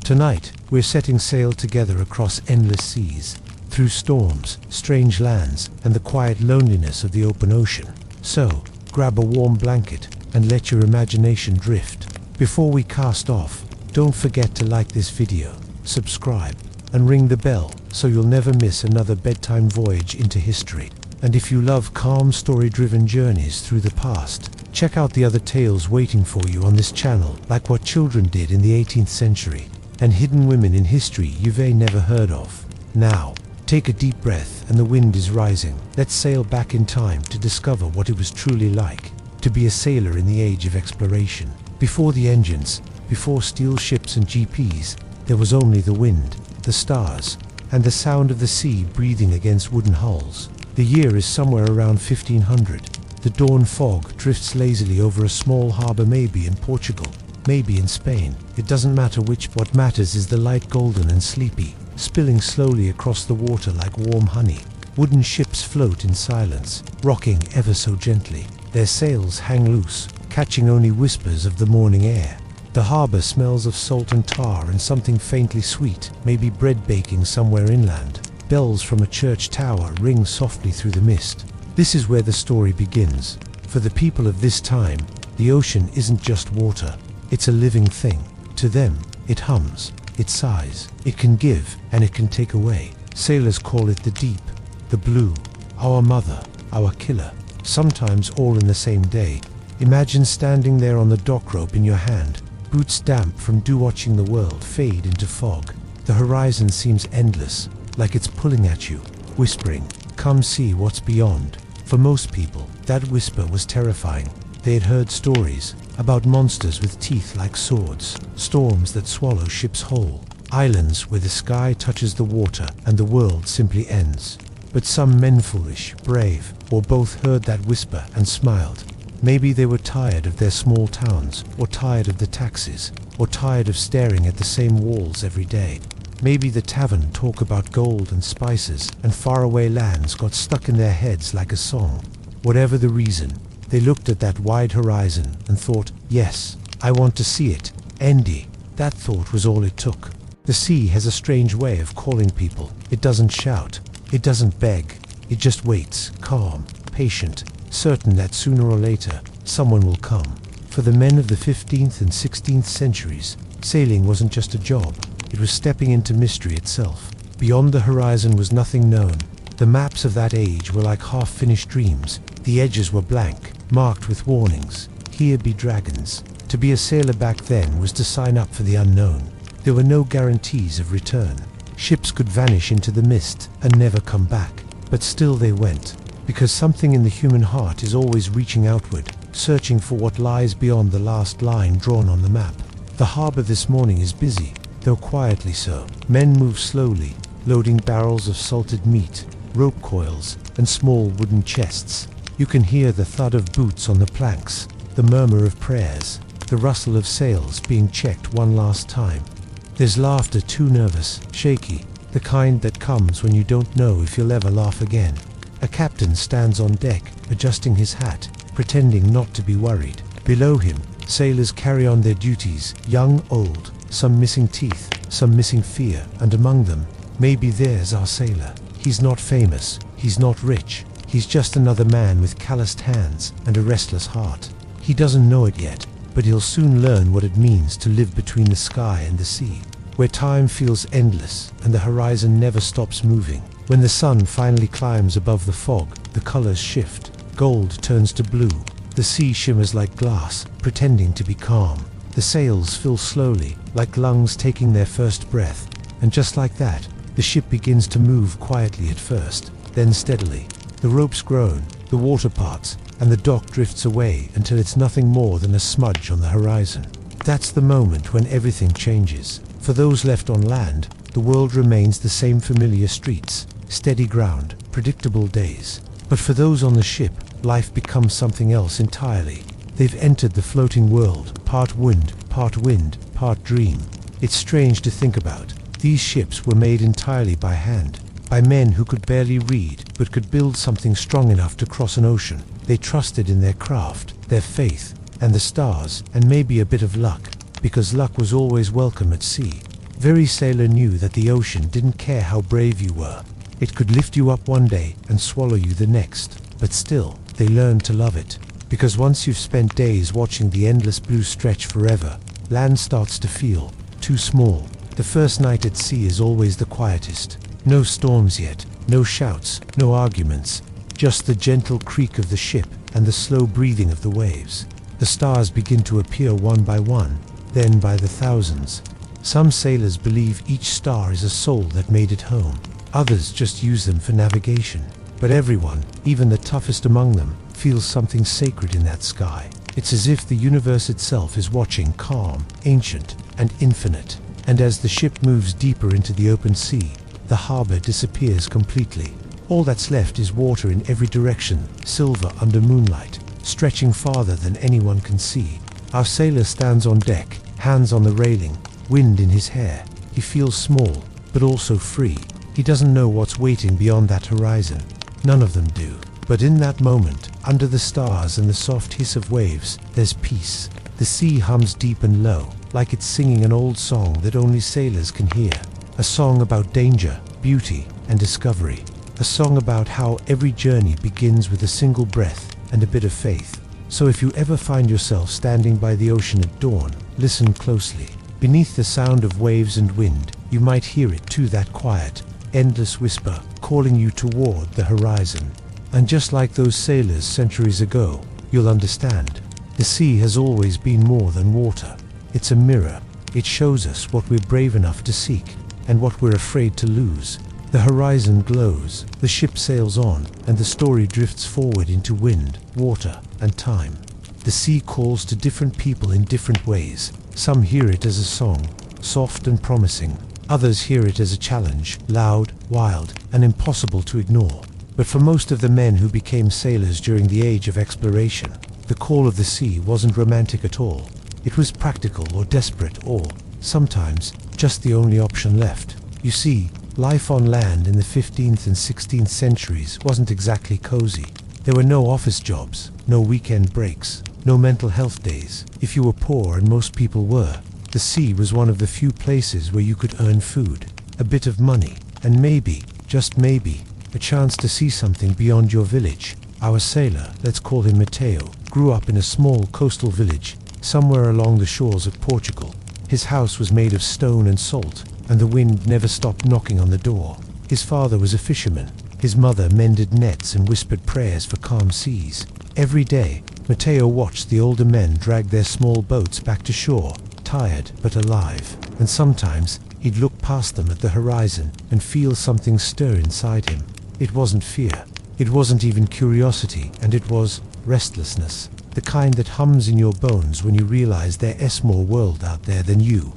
Tonight, we're setting sail together across endless seas, through storms, strange lands, and the quiet loneliness of the open ocean. So, grab a warm blanket and let your imagination drift. Before we cast off, don't forget to like this video, subscribe, and ring the bell so you'll never miss another bedtime voyage into history. And if you love calm, story-driven journeys through the past, check out the other tales waiting for you on this channel, like what children did in the 18th century, and hidden women in history you've never heard of. Now, take a deep breath, and the wind is rising. Let's sail back in time to discover what it was truly like to be a sailor in the age of exploration. Before the engines, before steel ships and GPS, there was only the wind, the stars, and the sound of the sea breathing against wooden hulls. The year is somewhere around 1500. The dawn fog drifts lazily over a small harbor, maybe in Portugal, maybe in Spain. It doesn't matter which. What matters is the light, golden and sleepy, spilling slowly across the water like warm honey. Wooden ships float in silence, rocking ever so gently. Their sails hang loose, catching only whispers of the morning air. The harbor smells of salt and tar and something faintly sweet, maybe bread baking somewhere inland. Bells from a church tower ring softly through the mist. This is where the story begins. For the people of this time, the ocean isn't just water. It's a living thing. To them, it hums, it sighs, it can give, and it can take away. Sailors call it the deep, the blue, our mother, our killer, sometimes all in the same day. Imagine standing there on the dock rope in your hand, boots damp from dew, watching the world fade into fog. The horizon seems endless, like it's pulling at you, whispering, "Come see what's beyond." For most people, that whisper was terrifying. They had heard stories about monsters with teeth like swords, storms that swallow ships whole, islands where the sky touches the water and the world simply ends. But some men, foolish, brave, or both, heard that whisper and smiled. Maybe they were tired of their small towns, or tired of the taxes, or tired of staring at the same walls every day. Maybe the tavern talk about gold and spices and faraway lands got stuck in their heads like a song. Whatever the reason, they looked at that wide horizon and thought, "Yes, I want to see it." Andy. That thought was all it took. The sea has a strange way of calling people. It doesn't shout, it doesn't beg, it just waits, calm, patient, certain that sooner or later, someone will come. For the men of the 15th and 16th centuries, sailing wasn't just a job. It was stepping into mystery itself. Beyond the horizon was nothing known. The maps of that age were like half-finished dreams. The edges were blank, marked with warnings. Here be dragons. To be a sailor back then was to sign up for the unknown. There were no guarantees of return. Ships could vanish into the mist and never come back. But still they went, because something in the human heart is always reaching outward, searching for what lies beyond the last line drawn on the map. The harbor this morning is busy, though quietly so. Men move slowly, loading barrels of salted meat, rope coils, and small wooden chests. You can hear the thud of boots on the planks, the murmur of prayers, the rustle of sails being checked one last time. There's laughter, too nervous, shaky, the kind that comes when you don't know if you'll ever laugh again. A captain stands on deck, adjusting his hat, pretending not to be worried. Below him, sailors carry on their duties, young, old, some missing teeth, some missing fear, and among them, maybe there's our sailor. He's not famous, he's not rich, he's just another man with calloused hands and a restless heart. He doesn't know it yet, but he'll soon learn what it means to live between the sky and the sea, where time feels endless and the horizon never stops moving. When the sun finally climbs above the fog, the colors shift. Gold turns to blue. The sea shimmers like glass, pretending to be calm. The sails fill slowly, like lungs taking their first breath. And just like that, the ship begins to move quietly at first, then steadily. The ropes groan, the water parts, and the dock drifts away until it's nothing more than a smudge on the horizon. That's the moment when everything changes. For those left on land, the world remains the same: familiar streets, steady ground, predictable days. But for those on the ship, life becomes something else entirely. They've entered the floating world, part wind, part dream. It's strange to think about. These ships were made entirely by hand, by men who could barely read, but could build something strong enough to cross an ocean. They trusted in their craft, their faith, and the stars, and maybe a bit of luck, because luck was always welcome at sea. Every sailor knew that the ocean didn't care how brave you were. It could lift you up one day and swallow you the next. But still, they learned to love it. Because once you've spent days watching the endless blue stretch forever, land starts to feel too small. The first night at sea is always the quietest. No storms yet, no shouts, no arguments. Just the gentle creak of the ship and the slow breathing of the waves. The stars begin to appear one by one, then by the thousands. Some sailors believe each star is a soul that made it home. Others just use them for navigation. But everyone, even the toughest among them, feels something sacred in that sky. It's as if the universe itself is watching, calm, ancient, and infinite. And as the ship moves deeper into the open sea, the harbor disappears completely. All that's left is water in every direction, silver under moonlight, stretching farther than anyone can see. Our sailor stands on deck, hands on the railing, wind in his hair. He feels small, but also free. He doesn't know what's waiting beyond that horizon. None of them do. But in that moment, under the stars and the soft hiss of waves, there's peace. The sea hums deep and low, like it's singing an old song that only sailors can hear. A song about danger, beauty, and discovery. A song about how every journey begins with a single breath and a bit of faith. So if you ever find yourself standing by the ocean at dawn, listen closely. Beneath the sound of waves and wind, you might hear it too, that quiet, endless whisper calling you toward the horizon. And just like those sailors centuries ago, you'll understand. The sea has always been more than water. It's a mirror. It shows us what we're brave enough to seek and what we're afraid to lose. The horizon glows, the ship sails on, and the story drifts forward into wind, water, and time. The sea calls to different people in different ways. Some hear it as a song, soft and promising. Others hear it as a challenge, loud, wild, and impossible to ignore. But for most of the men who became sailors during the age of exploration, the call of the sea wasn't romantic at all. It was practical or desperate or, sometimes, just the only option left. You see, life on land in the 15th and 16th centuries wasn't exactly cozy. There were no office jobs, no weekend breaks, no mental health days. If you were poor, and most people were, the sea was one of the few places where you could earn food, a bit of money, and maybe, just maybe, a chance to see something beyond your village. Our sailor, let's call him Mateo, grew up in a small coastal village, somewhere along the shores of Portugal. His house was made of stone and salt, and the wind never stopped knocking on the door. His father was a fisherman. His mother mended nets and whispered prayers for calm seas. Every day, Mateo watched the older men drag their small boats back to shore, tired but alive. And sometimes, he'd look past them at the horizon and feel something stir inside him. It wasn't fear. It wasn't even curiosity, and it was restlessness. The kind that hums in your bones when you realize there's more world out there than you'll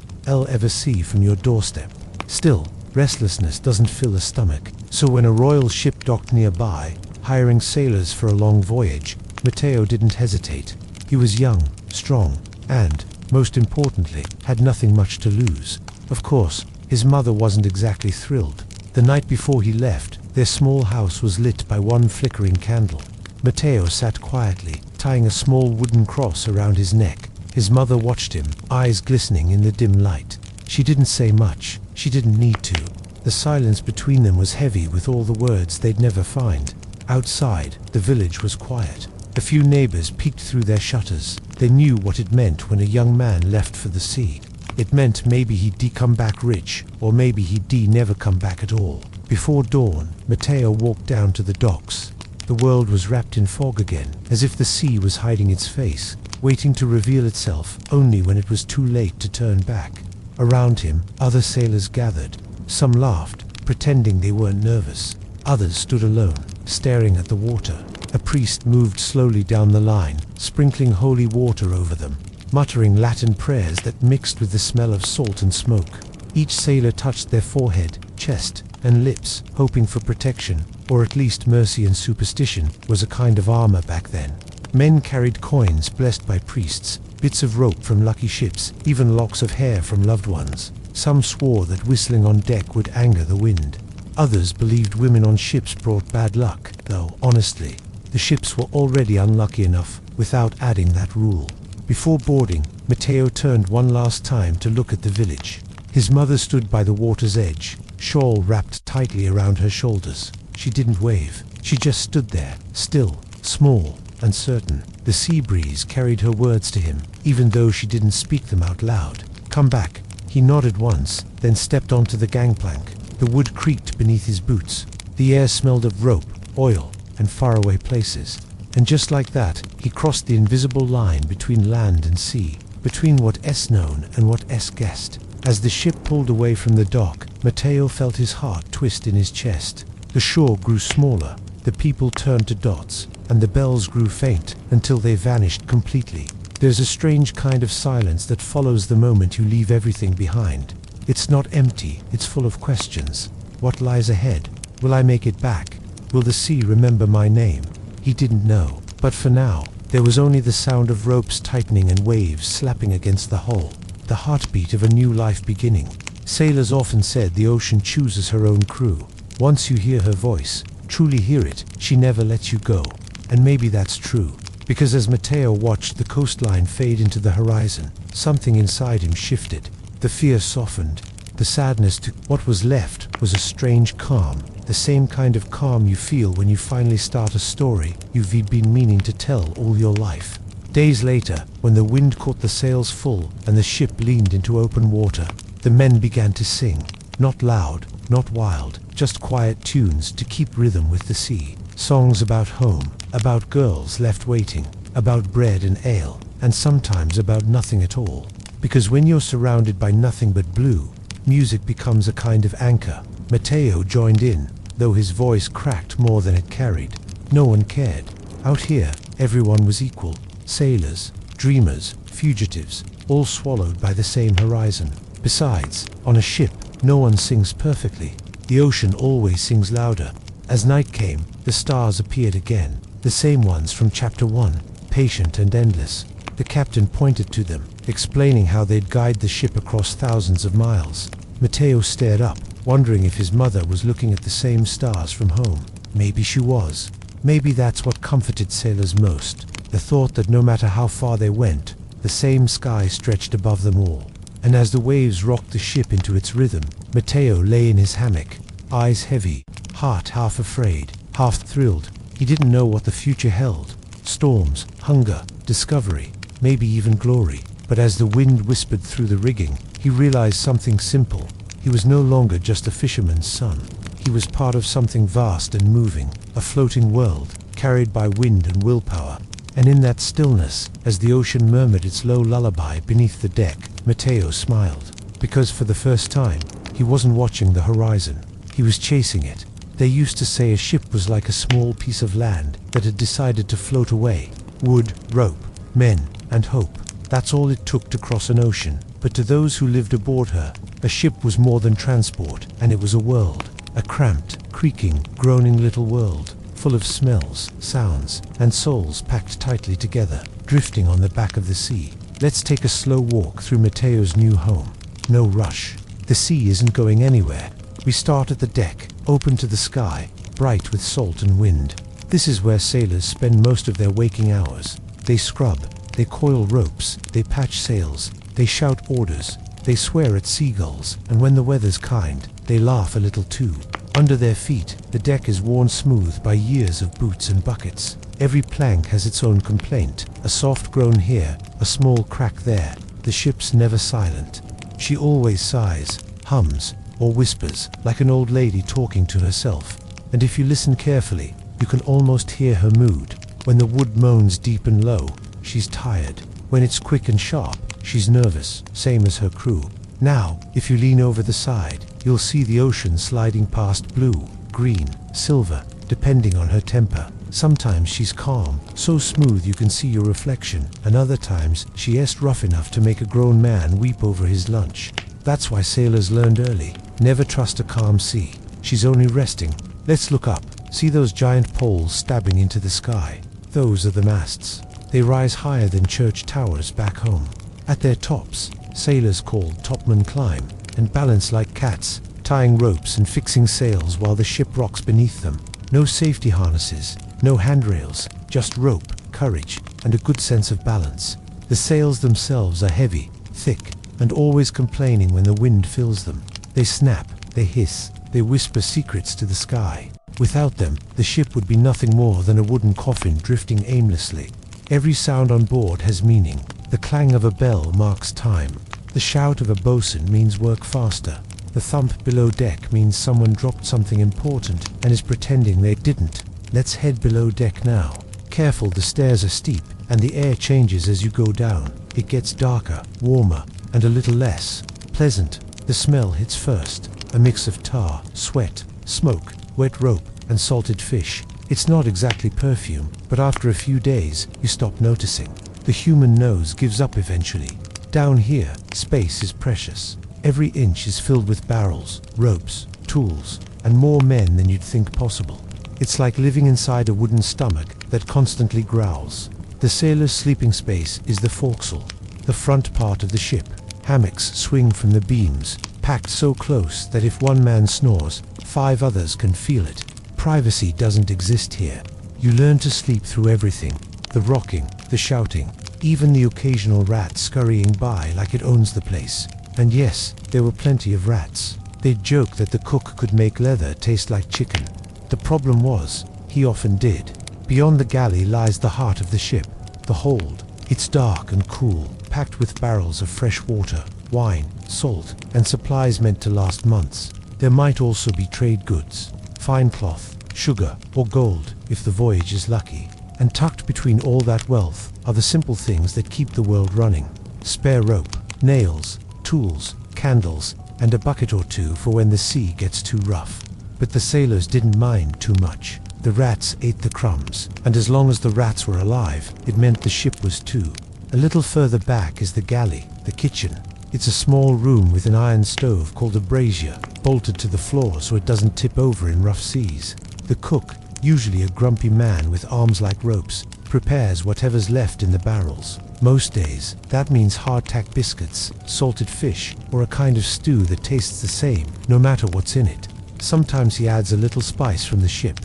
ever see from your doorstep. Still, restlessness doesn't fill a stomach. So when a royal ship docked nearby, hiring sailors for a long voyage, Mateo didn't hesitate. He was young, strong, and, most importantly, had nothing much to lose. Of course, his mother wasn't exactly thrilled. The night before he left, their small house was lit by one flickering candle. Mateo sat quietly, tying a small wooden cross around his neck. His mother watched him, eyes glistening in the dim light. She didn't say much. She didn't need to. The silence between them was heavy with all the words they'd never find. Outside, the village was quiet. A few neighbors peeked through their shutters. They knew what it meant when a young man left for the sea. It meant maybe he'd come back rich, or maybe he'd never come back at all. Before dawn, Mateo walked down to the docks. The world was wrapped in fog again, as if the sea was hiding its face, waiting to reveal itself only when it was too late to turn back. Around him, other sailors gathered. Some laughed, pretending they weren't nervous. Others stood alone, staring at the water. A priest moved slowly down the line, sprinkling holy water over them, muttering Latin prayers that mixed with the smell of salt and smoke. Each sailor touched their forehead, chest, and lips, hoping for protection, or at least mercy, and superstition was a kind of armor back then. Men carried coins blessed by priests, bits of rope from lucky ships, even locks of hair from loved ones. Some swore that whistling on deck would anger the wind. Others believed women on ships brought bad luck, though, honestly, the ships were already unlucky enough without adding that rule. Before boarding, Mateo turned one last time to look at the village. His mother stood by the water's edge, shawl wrapped tightly around her shoulders. She didn't wave. She just stood there, still, small, uncertain. The sea breeze carried her words to him, even though she didn't speak them out loud. "Come back." He nodded once, then stepped onto the gangplank. The wood creaked beneath his boots. The air smelled of rope, oil, and faraway places. And just like that, he crossed the invisible line between land and sea, between what S known and what S guessed. As the ship pulled away from the dock, Matteo felt his heart twist in his chest. The shore grew smaller, the people turned to dots, and the bells grew faint until they vanished completely. There's a strange kind of silence that follows the moment you leave everything behind. It's not empty, it's full of questions. What lies ahead? Will I make it back? Will the sea remember my name? He didn't know, but for now, there was only the sound of ropes tightening and waves slapping against the hull, the heartbeat of a new life beginning. Sailors often said the ocean chooses her own crew. Once you hear her voice, truly hear it, she never lets you go. And maybe that's true, because as Matteo watched the coastline fade into the horizon, something inside him shifted. The fear softened, the sadness took. What was left was a strange calm, the same kind of calm you feel when you finally start a story you've been meaning to tell all your life. Days later, when the wind caught the sails full and the ship leaned into open water, the men began to sing. Not loud, not wild, just quiet tunes to keep rhythm with the sea. Songs about home, about girls left waiting, about bread and ale, and sometimes about nothing at all. Because when you're surrounded by nothing but blue, music becomes a kind of anchor. Matteo joined in, though his voice cracked more than it carried. No one cared. Out here, everyone was equal. Sailors, dreamers, fugitives, all swallowed by the same horizon. Besides, on a ship, no one sings perfectly. The ocean always sings louder. As night came, the stars appeared again, the same ones from chapter 1, patient and endless. The captain pointed to them, explaining how they'd guide the ship across thousands of miles. Matteo stared up, wondering if his mother was looking at the same stars from home. Maybe she was. Maybe that's what comforted sailors most, the thought that no matter how far they went, the same sky stretched above them all. And as the waves rocked the ship into its rhythm, Matteo lay in his hammock, eyes heavy, heart half afraid, half thrilled. He didn't know what the future held. Storms, hunger, discovery, maybe even glory. But as the wind whispered through the rigging, he realized something simple. He was no longer just a fisherman's son. He was part of something vast and moving, a floating world, carried by wind and willpower. And in that stillness, as the ocean murmured its low lullaby beneath the deck, Matteo smiled. Because for the first time, he wasn't watching the horizon. He was chasing it. They used to say a ship was like a small piece of land that had decided to float away. Wood, rope, men, and hope. That's all it took to cross an ocean. But to those who lived aboard her, a ship was more than transport, and it was a world. A cramped, creaking, groaning little world, full of smells, sounds, and souls packed tightly together, drifting on the back of the sea. Let's take a slow walk through Matteo's new home. No rush. The sea isn't going anywhere. We start at the deck, open to the sky, bright with salt and wind. This is where sailors spend most of their waking hours. They scrub, they coil ropes, they patch sails, they shout orders, they swear at seagulls, and when the weather's kind, they laugh a little too. Under their feet, the deck is worn smooth by years of boots and buckets. Every plank has its own complaint, a soft groan here, a small crack there. The ship's never silent. She always sighs, hums, or whispers, like an old lady talking to herself. And if you listen carefully, you can almost hear her mood. When the wood moans deep and low, she's tired. When it's quick and sharp, she's nervous, same as her crew. Now, if you lean over the side, you'll see the ocean sliding past blue, green, silver, depending on her temper. Sometimes she's calm, so smooth you can see your reflection, and other times she's rough enough to make a grown man weep over his lunch. That's why sailors learned early, never trust a calm sea. She's only resting. Let's look up. See those giant poles stabbing into the sky? Those are the masts. They rise higher than church towers back home. At their tops, sailors called topmen climb and balance like cats, tying ropes and fixing sails while the ship rocks beneath them. No safety harnesses, no handrails, just rope, courage, and a good sense of balance. The sails themselves are heavy, thick, and always complaining when the wind fills them. They snap, they hiss, they whisper secrets to the sky. Without them, the ship would be nothing more than a wooden coffin drifting aimlessly. Every sound on board has meaning. The clang of a bell marks time. The shout of a boatswain means work faster. The thump below deck means someone dropped something important and is pretending they didn't. Let's head below deck now. Careful, the stairs are steep, and the air changes as you go down. It gets darker, warmer, and a little less pleasant. The smell hits first, a mix of tar, sweat, smoke, wet rope, and salted fish. It's not exactly perfume, but after a few days, you stop noticing. The human nose gives up eventually. Down here, space is precious. Every inch is filled with barrels, ropes, tools, and more men than you'd think possible. It's like living inside a wooden stomach that constantly growls. The sailor's sleeping space is the forecastle, the front part of the ship. Hammocks swing from the beams, packed so close that if one man snores, 5 others can feel it. Privacy doesn't exist here. You learn to sleep through everything. The rocking, the shouting, even the occasional rat scurrying by like it owns the place. And yes, there were plenty of rats. They'd joke that the cook could make leather taste like chicken. The problem was, he often did. Beyond the galley lies the heart of the ship, the hold. It's dark and cool, packed with barrels of fresh water, wine, salt, and supplies meant to last months. There might also be trade goods, fine cloth, sugar, or gold if the voyage is lucky. And tucked between all that wealth are the simple things that keep the world running. Spare rope, nails, tools, candles, and a bucket or two for when the sea gets too rough. But the sailors didn't mind too much. The rats ate the crumbs, and as long as the rats were alive, it meant the ship was too. A little further back is the galley, the kitchen. It's a small room with an iron stove called a brazier, bolted to the floor so it doesn't tip over in rough seas. The cook, usually a grumpy man with arms like ropes, prepares whatever's left in the barrels. Most days, that means hardtack biscuits, salted fish, or a kind of stew that tastes the same, no matter what's in it. Sometimes he adds a little spice from the ship.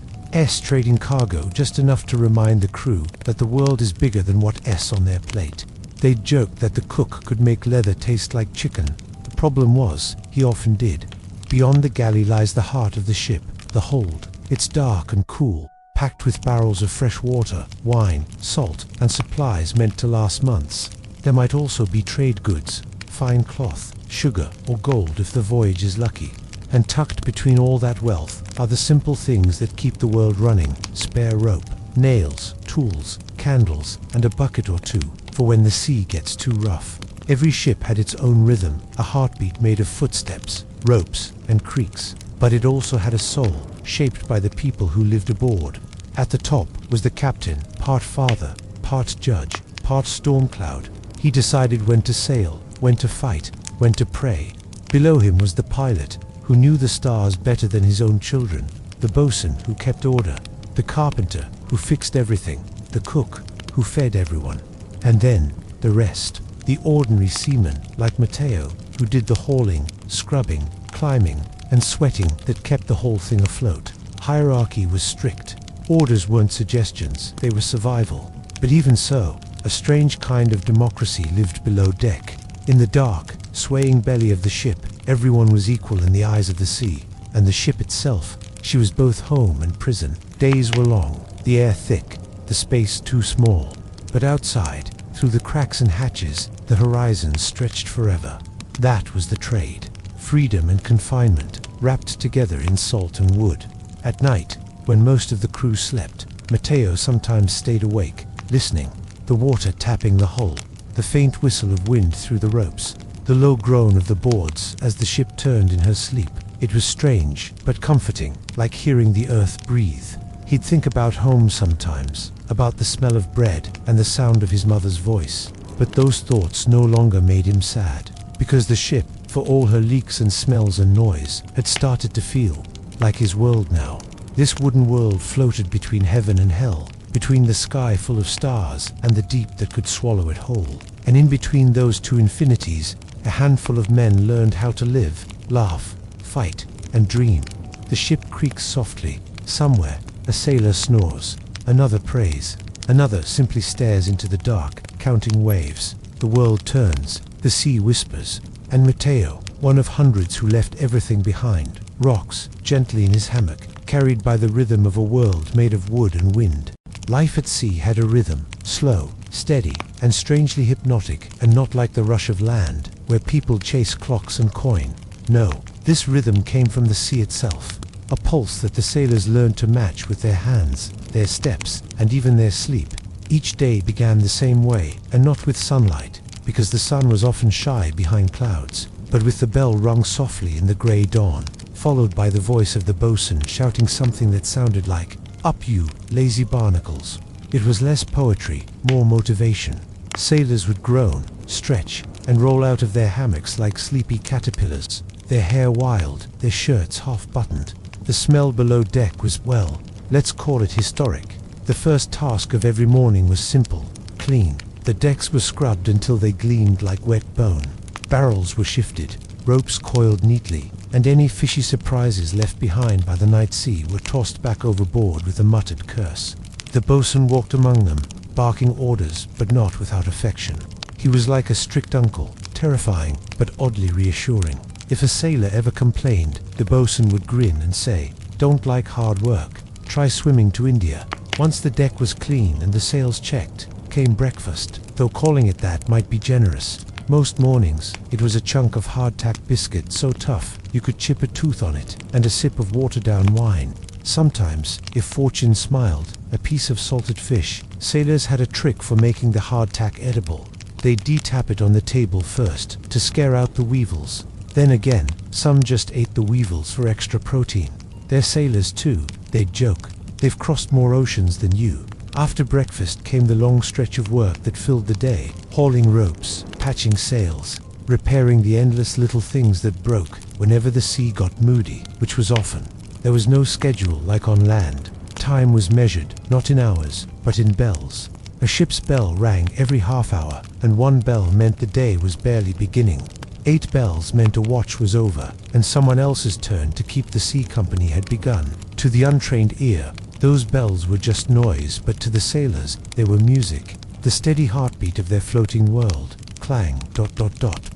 Trading cargo, just enough to remind the crew that the world is bigger than what on their plate. They'd joke that the cook could make leather taste like chicken. The problem was, he often did. Beyond the galley lies the heart of the ship, the hold. It's dark and cool, packed with barrels of fresh water, wine, salt, and supplies meant to last months. There might also be trade goods, fine cloth, sugar, or gold if the voyage is lucky. And tucked between all that wealth are the simple things that keep the world running: spare rope, nails, tools, candles, and a bucket or two for when the sea gets too rough. Every ship had its own rhythm, a heartbeat made of footsteps, ropes, and creaks. But it also had a soul, shaped by the people who lived aboard. At the top was the captain, part father, part judge, part storm cloud. He decided when to sail, when to fight, when to pray. Below him was the pilot, who knew the stars better than his own children, the boatswain who kept order, the carpenter who fixed everything, the cook who fed everyone. And then the rest, the ordinary seamen like Matteo, who did the hauling, scrubbing, climbing, and sweating that kept the whole thing afloat. Hierarchy was strict. Orders weren't suggestions, they were survival. But even so, a strange kind of democracy lived below deck. In the dark, swaying belly of the ship, everyone was equal in the eyes of the sea. And the ship itself, she was both home and prison. Days were long, the air thick, the space too small. But outside, through the cracks and hatches, the horizon stretched forever. That was the trade. Freedom and confinement, wrapped together in salt and wood. At night, when most of the crew slept, Matteo sometimes stayed awake, listening. The water tapping the hull, the faint whistle of wind through the ropes, the low groan of the boards as the ship turned in her sleep. It was strange, but comforting, like hearing the earth breathe. He'd think about home sometimes, about the smell of bread and the sound of his mother's voice. But those thoughts no longer made him sad, because the ship, for all her leaks and smells and noise, had started to feel like his world now. This wooden world floated between heaven and hell, between the sky full of stars and the deep that could swallow it whole. And in between those two infinities, a handful of men learned how to live, laugh, fight, and dream. The ship creaks softly. Somewhere, a sailor snores. Another prays. Another simply stares into the dark, counting waves. The world turns. The The sea whispers, and Matteo, one of hundreds who left everything behind, rocks gently in his hammock, carried by the rhythm of a world made of wood and wind. Life at sea had a rhythm, slow, steady, and strangely hypnotic, and not like the rush of land, where people chase clocks and coin. No, this rhythm came from the sea itself, a pulse that the sailors learned to match with their hands, their steps, and even their sleep. Each day began the same way, and not with sunlight, because the sun was often shy behind clouds, but with the bell rung softly in the grey dawn, followed by the voice of the boatswain shouting something that sounded like, "Up you, lazy barnacles." It was less poetry, more motivation. Sailors would groan, stretch, and roll out of their hammocks like sleepy caterpillars, their hair wild, their shirts half-buttoned. The smell below deck was, well, let's call it historic. The first task of every morning was simple, clean. The decks were scrubbed until they gleamed like wet bone. Barrels were shifted, ropes coiled neatly, and any fishy surprises left behind by the night sea were tossed back overboard with a muttered curse. The boatswain walked among them, barking orders, but not without affection. He was like a strict uncle, terrifying, but oddly reassuring. If a sailor ever complained, the boatswain would grin and say, "Don't like hard work? Try swimming to India." Once the deck was clean and the sails checked, came breakfast, though calling it that might be generous. Most mornings, it was a chunk of hardtack biscuit so tough you could chip a tooth on it, and a sip of watered-down wine. Sometimes, if fortune smiled, a piece of salted fish. Sailors had a trick for making the hardtack edible. They'd de-tap it on the table first, to scare out the weevils. Then again, some just ate the weevils for extra protein. They're sailors too, they'd joke. They've crossed more oceans than you. After breakfast came the long stretch of work that filled the day, hauling ropes, patching sails, repairing the endless little things that broke whenever the sea got moody, which was often. There was no schedule like on land. Time was measured, not in hours, but in bells. A ship's bell rang every half hour, and one bell meant the day was barely beginning. 8 bells meant a watch was over, and someone else's turn to keep the sea company had begun. To the untrained ear, those bells were just noise, but to the sailors, they were music. The steady heartbeat of their floating world. Clang, ...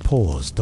pause, ...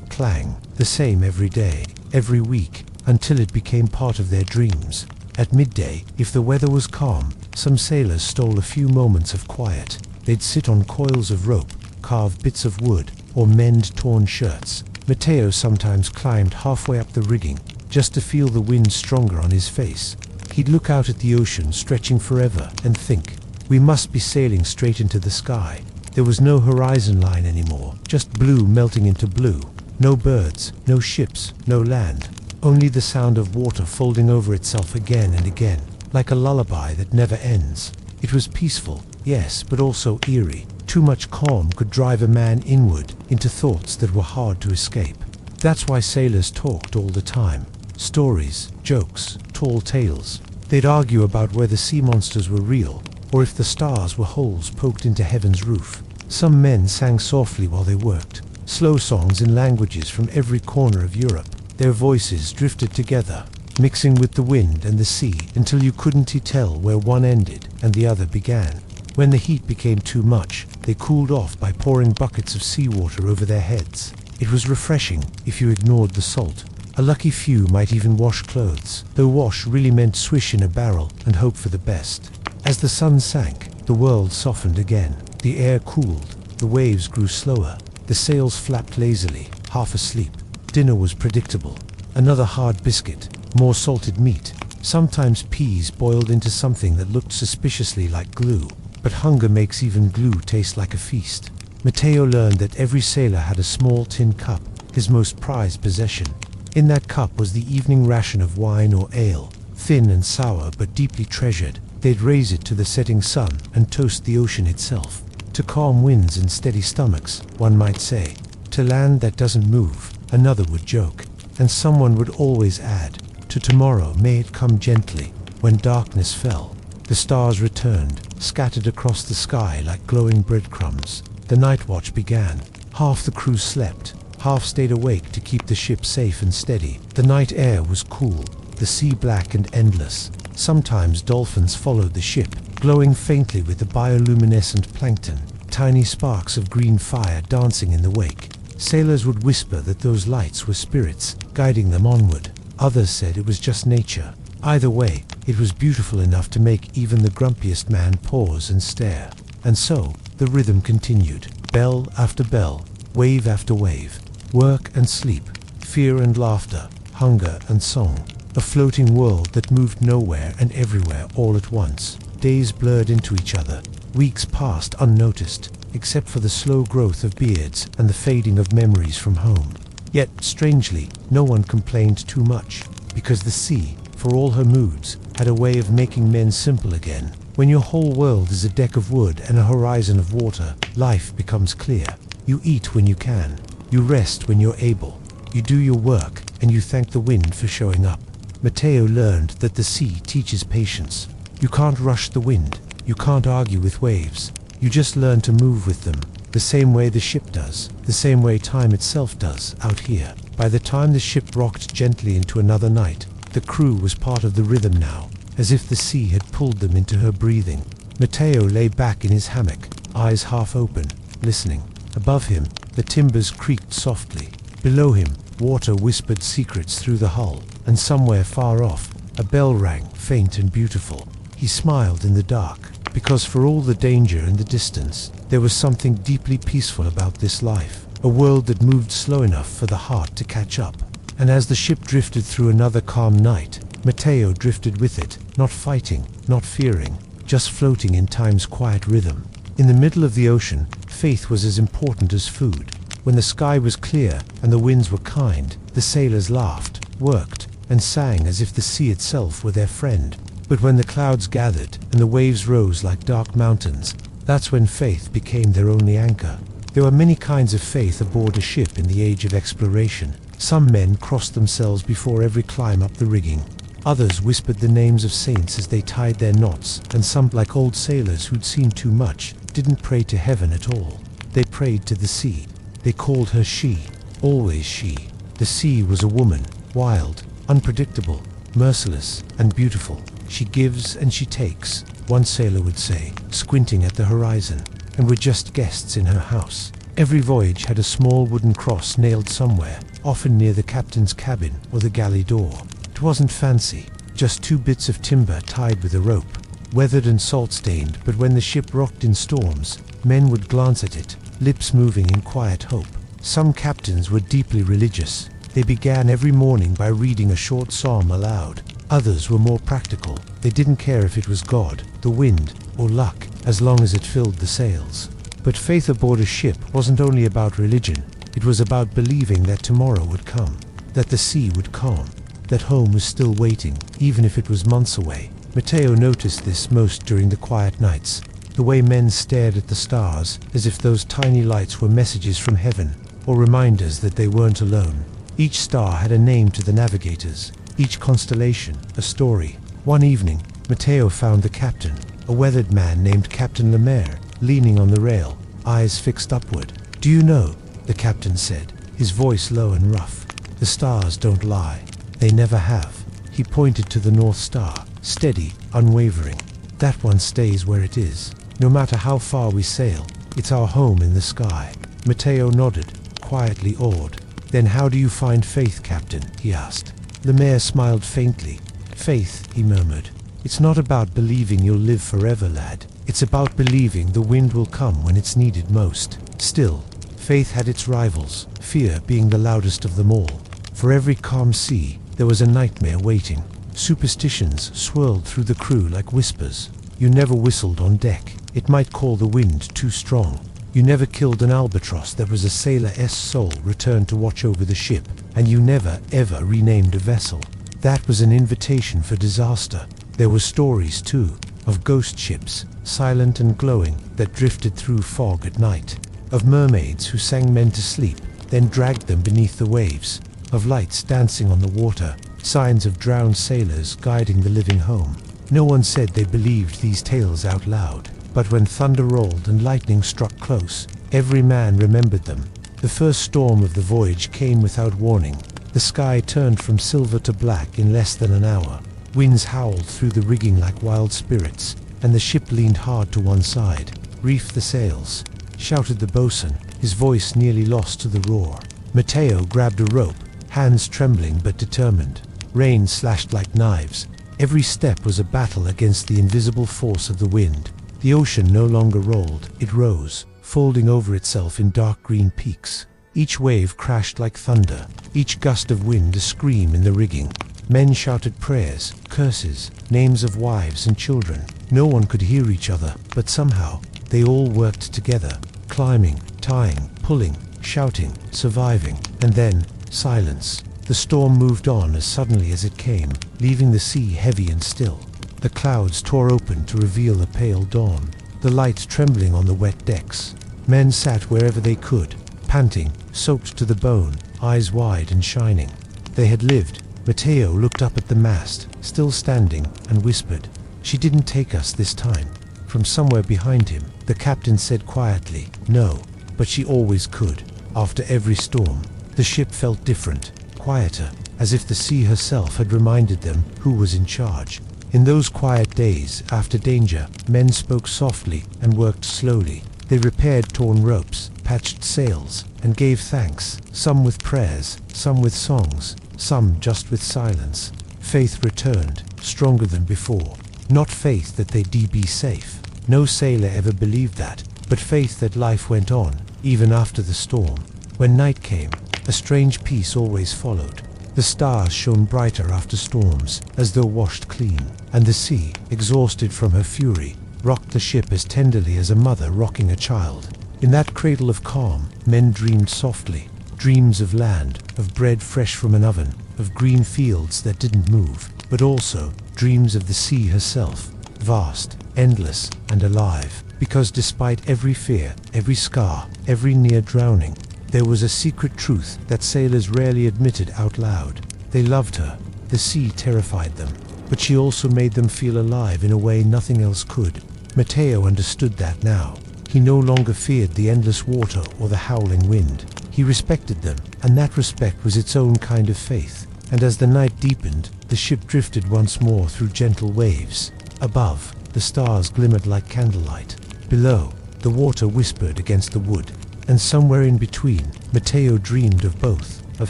clang. The same every day, every week, until it became part of their dreams. At midday, if the weather was calm, some sailors stole a few moments of quiet. They'd sit on coils of rope, carve bits of wood, or mend torn shirts. Matteo sometimes climbed halfway up the rigging, just to feel the wind stronger on his face. He'd look out at the ocean stretching forever and think, we must be sailing straight into the sky. There was no horizon line anymore, just blue melting into blue. No birds, no ships, no land. Only the sound of water folding over itself again and again, like a lullaby that never ends. It was peaceful, yes, but also eerie. Too much calm could drive a man inward into thoughts that were hard to escape. That's why sailors talked all the time. Stories, jokes, tall tales. They'd argue about whether sea monsters were real, or if the stars were holes poked into heaven's roof. Some men sang softly while they worked, slow songs in languages from every corner of Europe. Their voices drifted together, mixing with the wind and the sea until you couldn't tell where one ended and the other began. When the heat became too much, they cooled off by pouring buckets of seawater over their heads. It was refreshing if you ignored the salt. A lucky few might even wash clothes, though wash really meant swish in a barrel and hope for the best. As the sun sank, the world softened again. The air cooled, the waves grew slower, the sails flapped lazily, half asleep. Dinner was predictable. Another hard biscuit, more salted meat, sometimes peas boiled into something that looked suspiciously like glue. But hunger makes even glue taste like a feast. Matteo learned that every sailor had a small tin cup, his most prized possession. In that cup was the evening ration of wine or ale, thin and sour but deeply treasured. They'd raise it to the setting sun and toast the ocean itself. To calm winds and steady stomachs, one might say. To land that doesn't move, another would joke. And someone would always add, to tomorrow may it come gently. When darkness fell, the stars returned, scattered across the sky like glowing breadcrumbs. The night watch began. Half the crew slept, half stayed awake to keep the ship safe and steady. The night air was cool, the sea black and endless. Sometimes dolphins followed the ship, glowing faintly with the bioluminescent plankton. tiny sparks of green fire dancing in the wake. Sailors would whisper that those lights were spirits guiding them onward. Others said it was just nature. Either way, it was beautiful enough to make even the grumpiest man pause and stare. And so, the rhythm continued. Bell after bell, wave after wave. Work and sleep, fear and laughter, hunger and song. A floating world that moved nowhere and everywhere all at once. Days blurred into each other. Weeks passed unnoticed, except for the slow growth of beards and the fading of memories from home. Yet, strangely, no one complained too much, because the sea, for all her moods, had a way of making men simple again. When your whole world is a deck of wood and a horizon of water, life becomes clear. You eat when you can. You rest when you're able. You do your work, and you thank the wind for showing up. Matteo learned that the sea teaches patience. You can't rush the wind. You can't argue with waves. You just learn to move with them, the same way the ship does, the same way time itself does out here. By the time the ship rocked gently into another night, the crew was part of the rhythm now, as if the sea had pulled them into her breathing. Matteo lay back in his hammock, eyes half open, listening. Above him, the timbers creaked softly. Below him, water whispered secrets through the hull, and somewhere far off, a bell rang, faint and beautiful. He smiled in the dark, because for all the danger and the distance, there was something deeply peaceful about this life, a world that moved slow enough for the heart to catch up. And as the ship drifted through another calm night, Matteo drifted with it, not fighting, not fearing, just floating in time's quiet rhythm. In the middle of the ocean, faith was as important as food. When the sky was clear and the winds were kind, the sailors laughed, worked, and sang as if the sea itself were their friend. But when the clouds gathered and the waves rose like dark mountains, that's when faith became their only anchor. There were many kinds of faith aboard a ship in the age of exploration. Some men crossed themselves before every climb up the rigging. Others whispered the names of saints as they tied their knots, and some, like old sailors who'd seen too much, didn't pray to heaven at all. They prayed to the sea. They called her she, always she. The sea was a woman, wild, unpredictable, merciless, and beautiful. She gives and she takes, one sailor would say, squinting at the horizon, and we're just guests in her house. Every voyage had a small wooden cross nailed somewhere, often near the captain's cabin or the galley door. It wasn't fancy, just 2 bits of timber tied with a rope, weathered and salt-stained, but when the ship rocked in storms, men would glance at it, lips moving in quiet hope. Some captains were deeply religious. They began every morning by reading a short psalm aloud. Others were more practical. They didn't care if it was God, the wind, or luck, as long as it filled the sails. But faith aboard a ship wasn't only about religion. It was about believing that tomorrow would come, that the sea would calm, that home was still waiting, even if it was months away. Matteo noticed this most during the quiet nights, the way men stared at the stars as if those tiny lights were messages from heaven, or reminders that they weren't alone. Each star had a name to the navigators, each constellation a story. One evening, Matteo found the captain, a weathered man named Captain Lemaire, leaning on the rail, eyes fixed upward. "Do you know," the captain said, his voice low and rough, "the stars don't lie. They never have." He pointed to the North Star, steady, unwavering. "That one stays where it is. No matter how far we sail, it's our home in the sky." Matteo nodded, quietly awed. "Then how do you find faith, Captain?" he asked. Lemaire smiled faintly. "Faith," he murmured. "It's not about believing you'll live forever, lad. It's about believing the wind will come when it's needed most." Still, faith had its rivals, fear being the loudest of them all. For every calm sea, there was a nightmare waiting. Superstitions swirled through the crew like whispers. You never whistled on deck. It might call the wind too strong. You never killed an albatross that was a sailor's soul returned to watch over the ship. And you never, ever renamed a vessel. That was an invitation for disaster. There were stories, too, of ghost ships, silent and glowing, that drifted through fog at night. Of mermaids who sang men to sleep, then dragged them beneath the waves. Of lights dancing on the water, signs of drowned sailors guiding the living home. No one said they believed these tales out loud, but when thunder rolled and lightning struck close, every man remembered them. The first storm of the voyage came without warning. The sky turned from silver to black in less than an hour. Winds howled through the rigging like wild spirits, and the ship leaned hard to one side. "Reef the sails," shouted the boatswain, his voice nearly lost to the roar. Matteo grabbed a rope, hands trembling but determined. Rain slashed like knives. Every step was a battle against the invisible force of the wind. The ocean no longer rolled, it rose, folding over itself in dark green peaks. Each wave crashed like thunder, each gust of wind a scream in the rigging. Men shouted prayers, curses, names of wives and children. No one could hear each other, but somehow they all worked together, climbing, tying, pulling, shouting, surviving, and then silence. The storm moved on as suddenly as it came, leaving the sea heavy and still. The clouds tore open to reveal a pale dawn, the light trembling on the wet decks. Men sat wherever they could, panting, soaked to the bone, eyes wide and shining. They had lived. Matteo looked up at the mast, still standing, and whispered, "She didn't take us this time." From somewhere behind him, the captain said quietly, "No, but she always could." After every storm, the ship felt different, quieter, as if the sea herself had reminded them who was in charge. In those quiet days, after danger, men spoke softly and worked slowly. They repaired torn ropes, patched sails, and gave thanks, some with prayers, some with songs, some just with silence. Faith returned, stronger than before. Not faith that they'd be safe. No sailor ever believed that, but faith that life went on, even after the storm. When night came, a strange peace always followed. The stars shone brighter after storms, as though washed clean, and the sea, exhausted from her fury, rocked the ship as tenderly as a mother rocking a child. In that cradle of calm, men dreamed softly, dreams of land, of bread fresh from an oven, of green fields that didn't move, but also dreams of the sea herself, vast, endless, and alive, because despite every fear, every scar, every near drowning, there was a secret truth that sailors rarely admitted out loud. They loved her. The sea terrified them, but she also made them feel alive in a way nothing else could. Matteo understood that now. He no longer feared the endless water or the howling wind. He respected them, and that respect was its own kind of faith. And as the night deepened, the ship drifted once more through gentle waves. Above, the stars glimmered like candlelight. Below, the water whispered against the wood. And somewhere in between, Matteo dreamed of both, of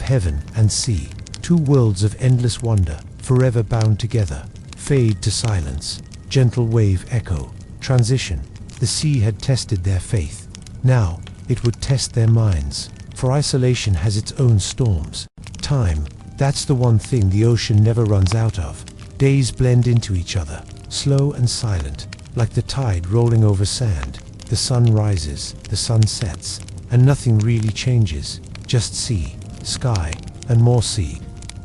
heaven and sea. Two worlds of endless wonder, forever bound together. Fade to silence. Gentle wave echo. Transition. The sea had tested their faith. Now, it would test their minds. For isolation has its own storms. Time, that's the one thing the ocean never runs out of. Days blend into each other, slow and silent, like the tide rolling over sand. The sun rises, the sun sets, and nothing really changes. Just sea, sky, and more sea.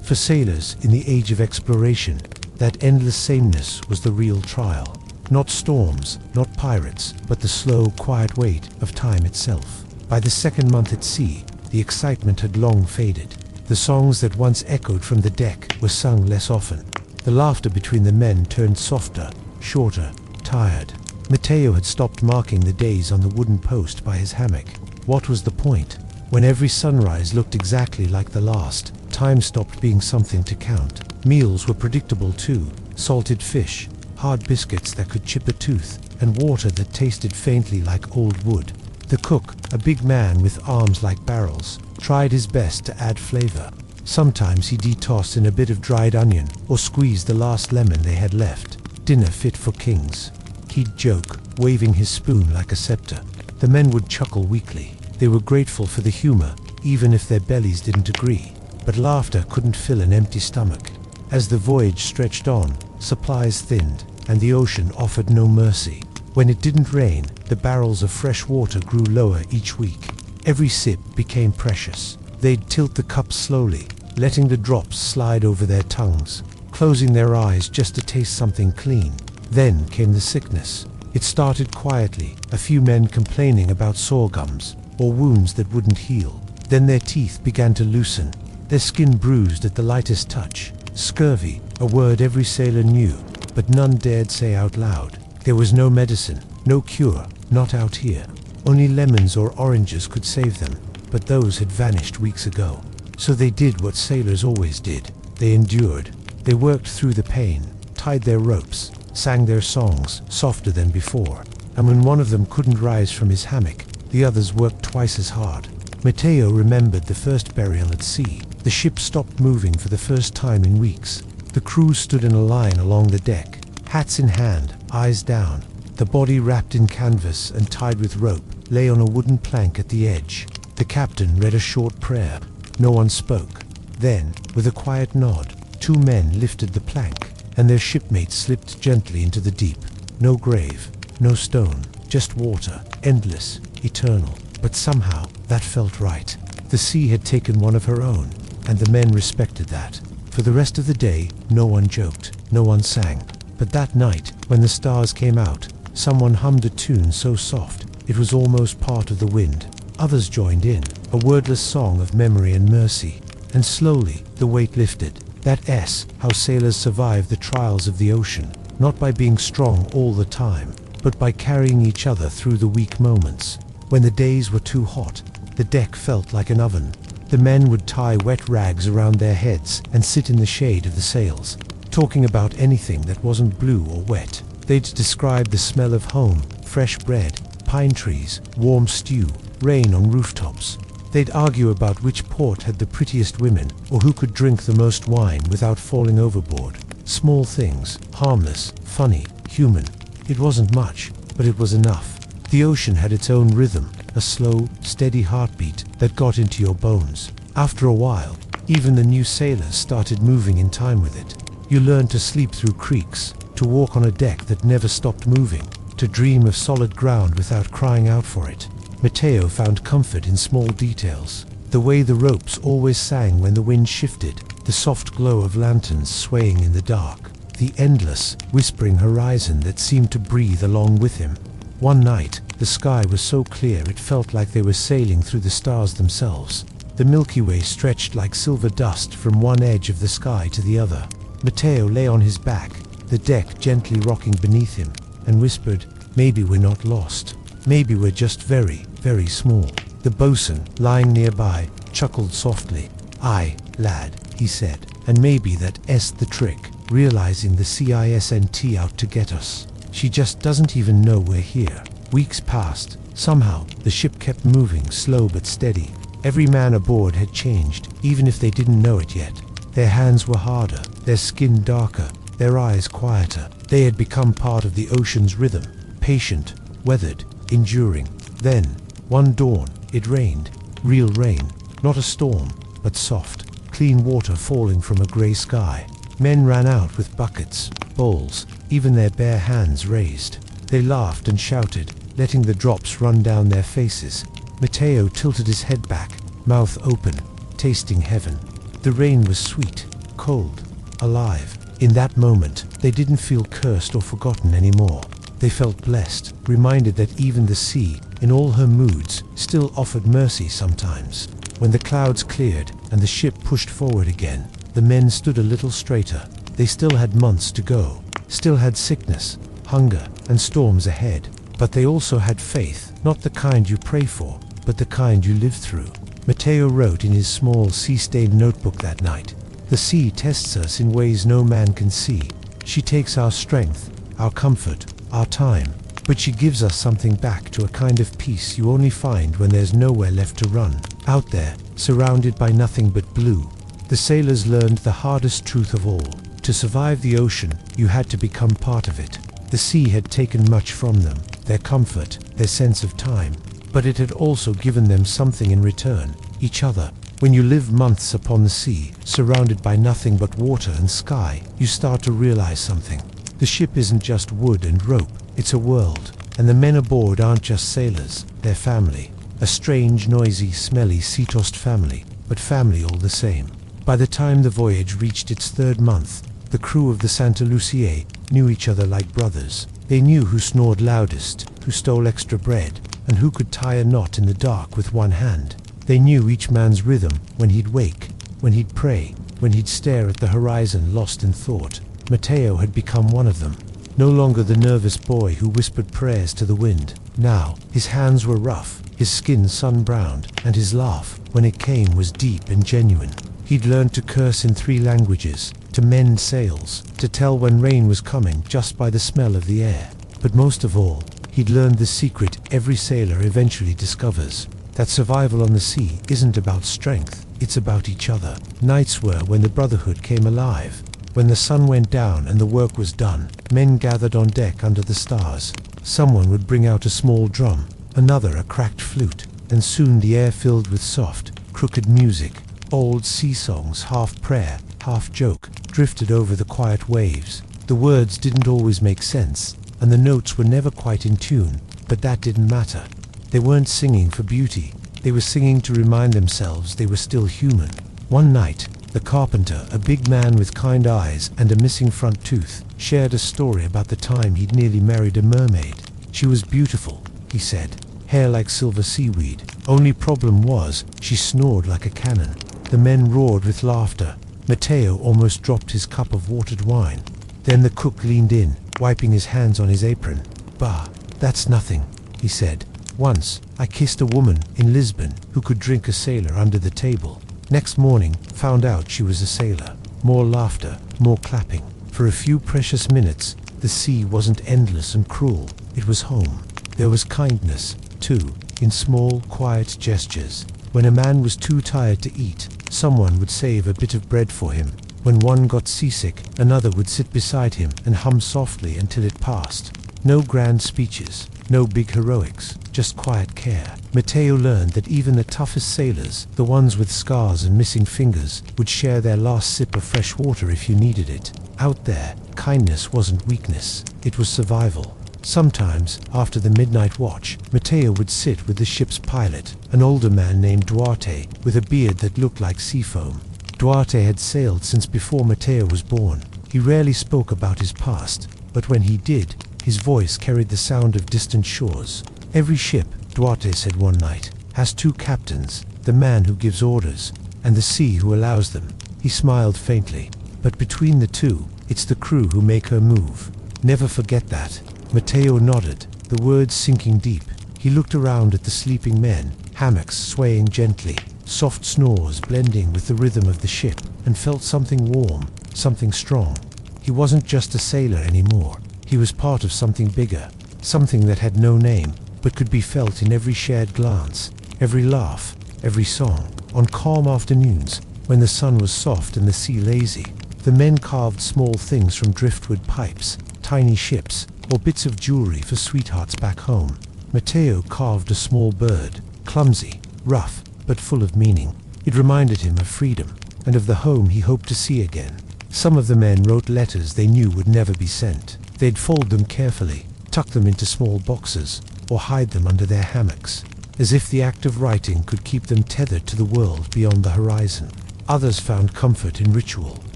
For sailors in the age of exploration, that endless sameness was the real trial. Not storms, not pirates, but the slow, quiet weight of time itself. By the second month at sea, the excitement had long faded. The songs that once echoed from the deck were sung less often. The laughter between the men turned softer, shorter, tired. Matteo had stopped marking the days on the wooden post by his hammock. What was the point? When every sunrise looked exactly like the last, time stopped being something to count. Meals were predictable too. Salted fish, hard biscuits that could chip a tooth, and water that tasted faintly like old wood. The cook, a big man with arms like barrels, tried his best to add flavor. Sometimes he detossed in a bit of dried onion or squeezed the last lemon they had left. Dinner fit for kings. He'd joke, waving his spoon like a scepter. The men would chuckle weakly. They were grateful for the humor, even if their bellies didn't agree. But laughter couldn't fill an empty stomach. As the voyage stretched on, supplies thinned, and the ocean offered no mercy. When it didn't rain, the barrels of fresh water grew lower each week. Every sip became precious. They'd tilt the cups slowly, letting the drops slide over their tongues, closing their eyes just to taste something clean. Then came the sickness. It started quietly, a few men complaining about sore gums, or wounds that wouldn't heal. Then their teeth began to loosen, their skin bruised at the lightest touch. Scurvy, a word every sailor knew, but none dared say out loud. There was no medicine, no cure, not out here. Only lemons or oranges could save them, but those had vanished weeks ago. So they did what sailors always did. They endured. They worked through the pain, tied their ropes, sang their songs, softer than before. And when one of them couldn't rise from his hammock, the others worked twice as hard. Matteo remembered the first burial at sea. The ship stopped moving for the first time in weeks. The crew stood in a line along the deck, hats in hand, eyes down. The body wrapped in canvas and tied with rope lay on a wooden plank at the edge. The captain read a short prayer. No one spoke. Then, with a quiet nod, two men lifted the plank, and their shipmates slipped gently into the deep. No grave, no stone, just water, endless, eternal. But somehow, that felt right. The sea had taken one of her own, and the men respected that. For the rest of the day, no one joked, no one sang. But that night, when the stars came out, someone hummed a tune so soft, it was almost part of the wind. Others joined in, a wordless song of memory and mercy. And slowly, the weight lifted. That's how sailors survive the trials of the ocean, not by being strong all the time, but by carrying each other through the weak moments. When the days were too hot, the deck felt like an oven. The men would tie wet rags around their heads and sit in the shade of the sails, talking about anything that wasn't blue or wet. They'd describe the smell of home, fresh bread, pine trees, warm stew, rain on rooftops. They'd argue about which port had the prettiest women, or who could drink the most wine without falling overboard. Small things, harmless, funny, human. It wasn't much, but it was enough. The ocean had its own rhythm, a slow, steady heartbeat that got into your bones. After a while, even the new sailors started moving in time with it. You learned to sleep through creaks, to walk on a deck that never stopped moving, to dream of solid ground without crying out for it. Matteo found comfort in small details. The way the ropes always sang when the wind shifted, the soft glow of lanterns swaying in the dark, the endless, whispering horizon that seemed to breathe along with him. One night, the sky was so clear it felt like they were sailing through the stars themselves. The Milky Way stretched like silver dust from one edge of the sky to the other. Matteo lay on his back, the deck gently rocking beneath him, and whispered, "Maybe we're not lost. Maybe we're just very, very small." The bosun, lying nearby, chuckled softly. "Aye, lad," he said, "and maybe that's the trick, realizing the CISNT out to get us. She just doesn't even know we're here." Weeks passed. Somehow, the ship kept moving, slow but steady. Every man aboard had changed, even if they didn't know it yet. Their hands were harder, their skin darker, their eyes quieter. They had become part of the ocean's rhythm, patient, weathered, enduring. Then, one dawn, it rained. Real rain, not a storm, but soft, clean water falling from a grey sky. Men ran out with buckets, bowls, even their bare hands raised. They laughed and shouted, letting the drops run down their faces. Matteo tilted his head back, mouth open, tasting heaven. The rain was sweet, cold, alive. In that moment, they didn't feel cursed or forgotten anymore. They felt blessed, reminded that even the sea, in all her moods, still offered mercy sometimes. When the clouds cleared and the ship pushed forward again, the men stood a little straighter. They still had months to go, still had sickness, hunger, and storms ahead. But they also had faith, not the kind you pray for, but the kind you live through. Matteo wrote in his small sea-stained notebook that night, "The sea tests us in ways no man can see. She takes our strength, our comfort, our time, but she gives us something back, to a kind of peace you only find when there's nowhere left to run. Out there, surrounded by nothing but blue." The sailors learned the hardest truth of all. To survive the ocean, you had to become part of it. The sea had taken much from them, their comfort, their sense of time, but it had also given them something in return, each other. When you live months upon the sea, surrounded by nothing but water and sky, you start to realize something. The ship isn't just wood and rope, it's a world, and the men aboard aren't just sailors, they're family. A strange, noisy, smelly, sea-tossed family, but family all the same. By the time the voyage reached its third month, the crew of the Santa Lucia knew each other like brothers. They knew who snored loudest, who stole extra bread, and who could tie a knot in the dark with one hand. They knew each man's rhythm, when he'd wake, when he'd pray, when he'd stare at the horizon lost in thought. Matteo had become one of them. No longer the nervous boy who whispered prayers to the wind. Now, his hands were rough, his skin sun-browned, and his laugh, when it came, was deep and genuine. He'd learned to curse in 3 languages, to mend sails, to tell when rain was coming just by the smell of the air. But most of all, He'd learned the secret every sailor eventually discovers, that survival on the sea isn't about strength, it's about each other. Nights were when the brotherhood came alive. When the sun went down and the work was done, men gathered on deck under the stars. Someone would bring out a small drum, another a cracked flute, and soon the air filled with soft, crooked music. Old sea songs, half prayer, half joke, drifted over the quiet waves. The words didn't always make sense, and the notes were never quite in tune, but that didn't matter. They weren't singing for beauty, they were singing to remind themselves they were still human. One night, the carpenter, a big man with kind eyes and a missing front tooth, shared a story about the time he'd nearly married a mermaid. She was beautiful, he said, hair like silver seaweed. Only problem was, she snored like a cannon. The men roared with laughter. Matteo almost dropped his cup of watered wine. Then the cook leaned in, wiping his hands on his apron. "Bah, that's nothing," he said. "Once, I kissed a woman in Lisbon who could drink a sailor under the table. Next morning, found out she was a sailor." More laughter, more clapping. For a few precious minutes, the sea wasn't endless and cruel. It was home. There was kindness, too, in small, quiet gestures. When a man was too tired to eat, someone would save a bit of bread for him. When one got seasick, another would sit beside him and hum softly until it passed. No grand speeches, no big heroics, just quiet care. Matteo learned that even the toughest sailors, the ones with scars and missing fingers, would share their last sip of fresh water if you needed it. Out there, kindness wasn't weakness, it was survival. Sometimes, after the midnight watch, Matteo would sit with the ship's pilot, an older man named Duarte, with a beard that looked like sea foam. Duarte had sailed since before Matteo was born. He rarely spoke about his past, but when he did, his voice carried the sound of distant shores. "Every ship," Duarte said one night, "has two captains, the man who gives orders, and the sea who allows them." He smiled faintly. "But between the two, it's the crew who make her move. Never forget that." Matteo nodded, the words sinking deep. He looked around at the sleeping men, hammocks swaying gently, soft snores blending with the rhythm of the ship, and felt something warm, something strong. He wasn't just a sailor anymore. He was part of something bigger, something that had no name, but could be felt in every shared glance, every laugh, every song. On calm afternoons, when the sun was soft and the sea lazy, the men carved small things from driftwood pipes, tiny ships, or bits of jewelry for sweethearts back home. Matteo carved a small bird, clumsy, rough, but full of meaning. It reminded him of freedom, and of the home he hoped to see again. Some of the men wrote letters they knew would never be sent. They'd fold them carefully, tuck them into small boxes, or hide them under their hammocks, as if the act of writing could keep them tethered to the world beyond the horizon. Others found comfort in ritual,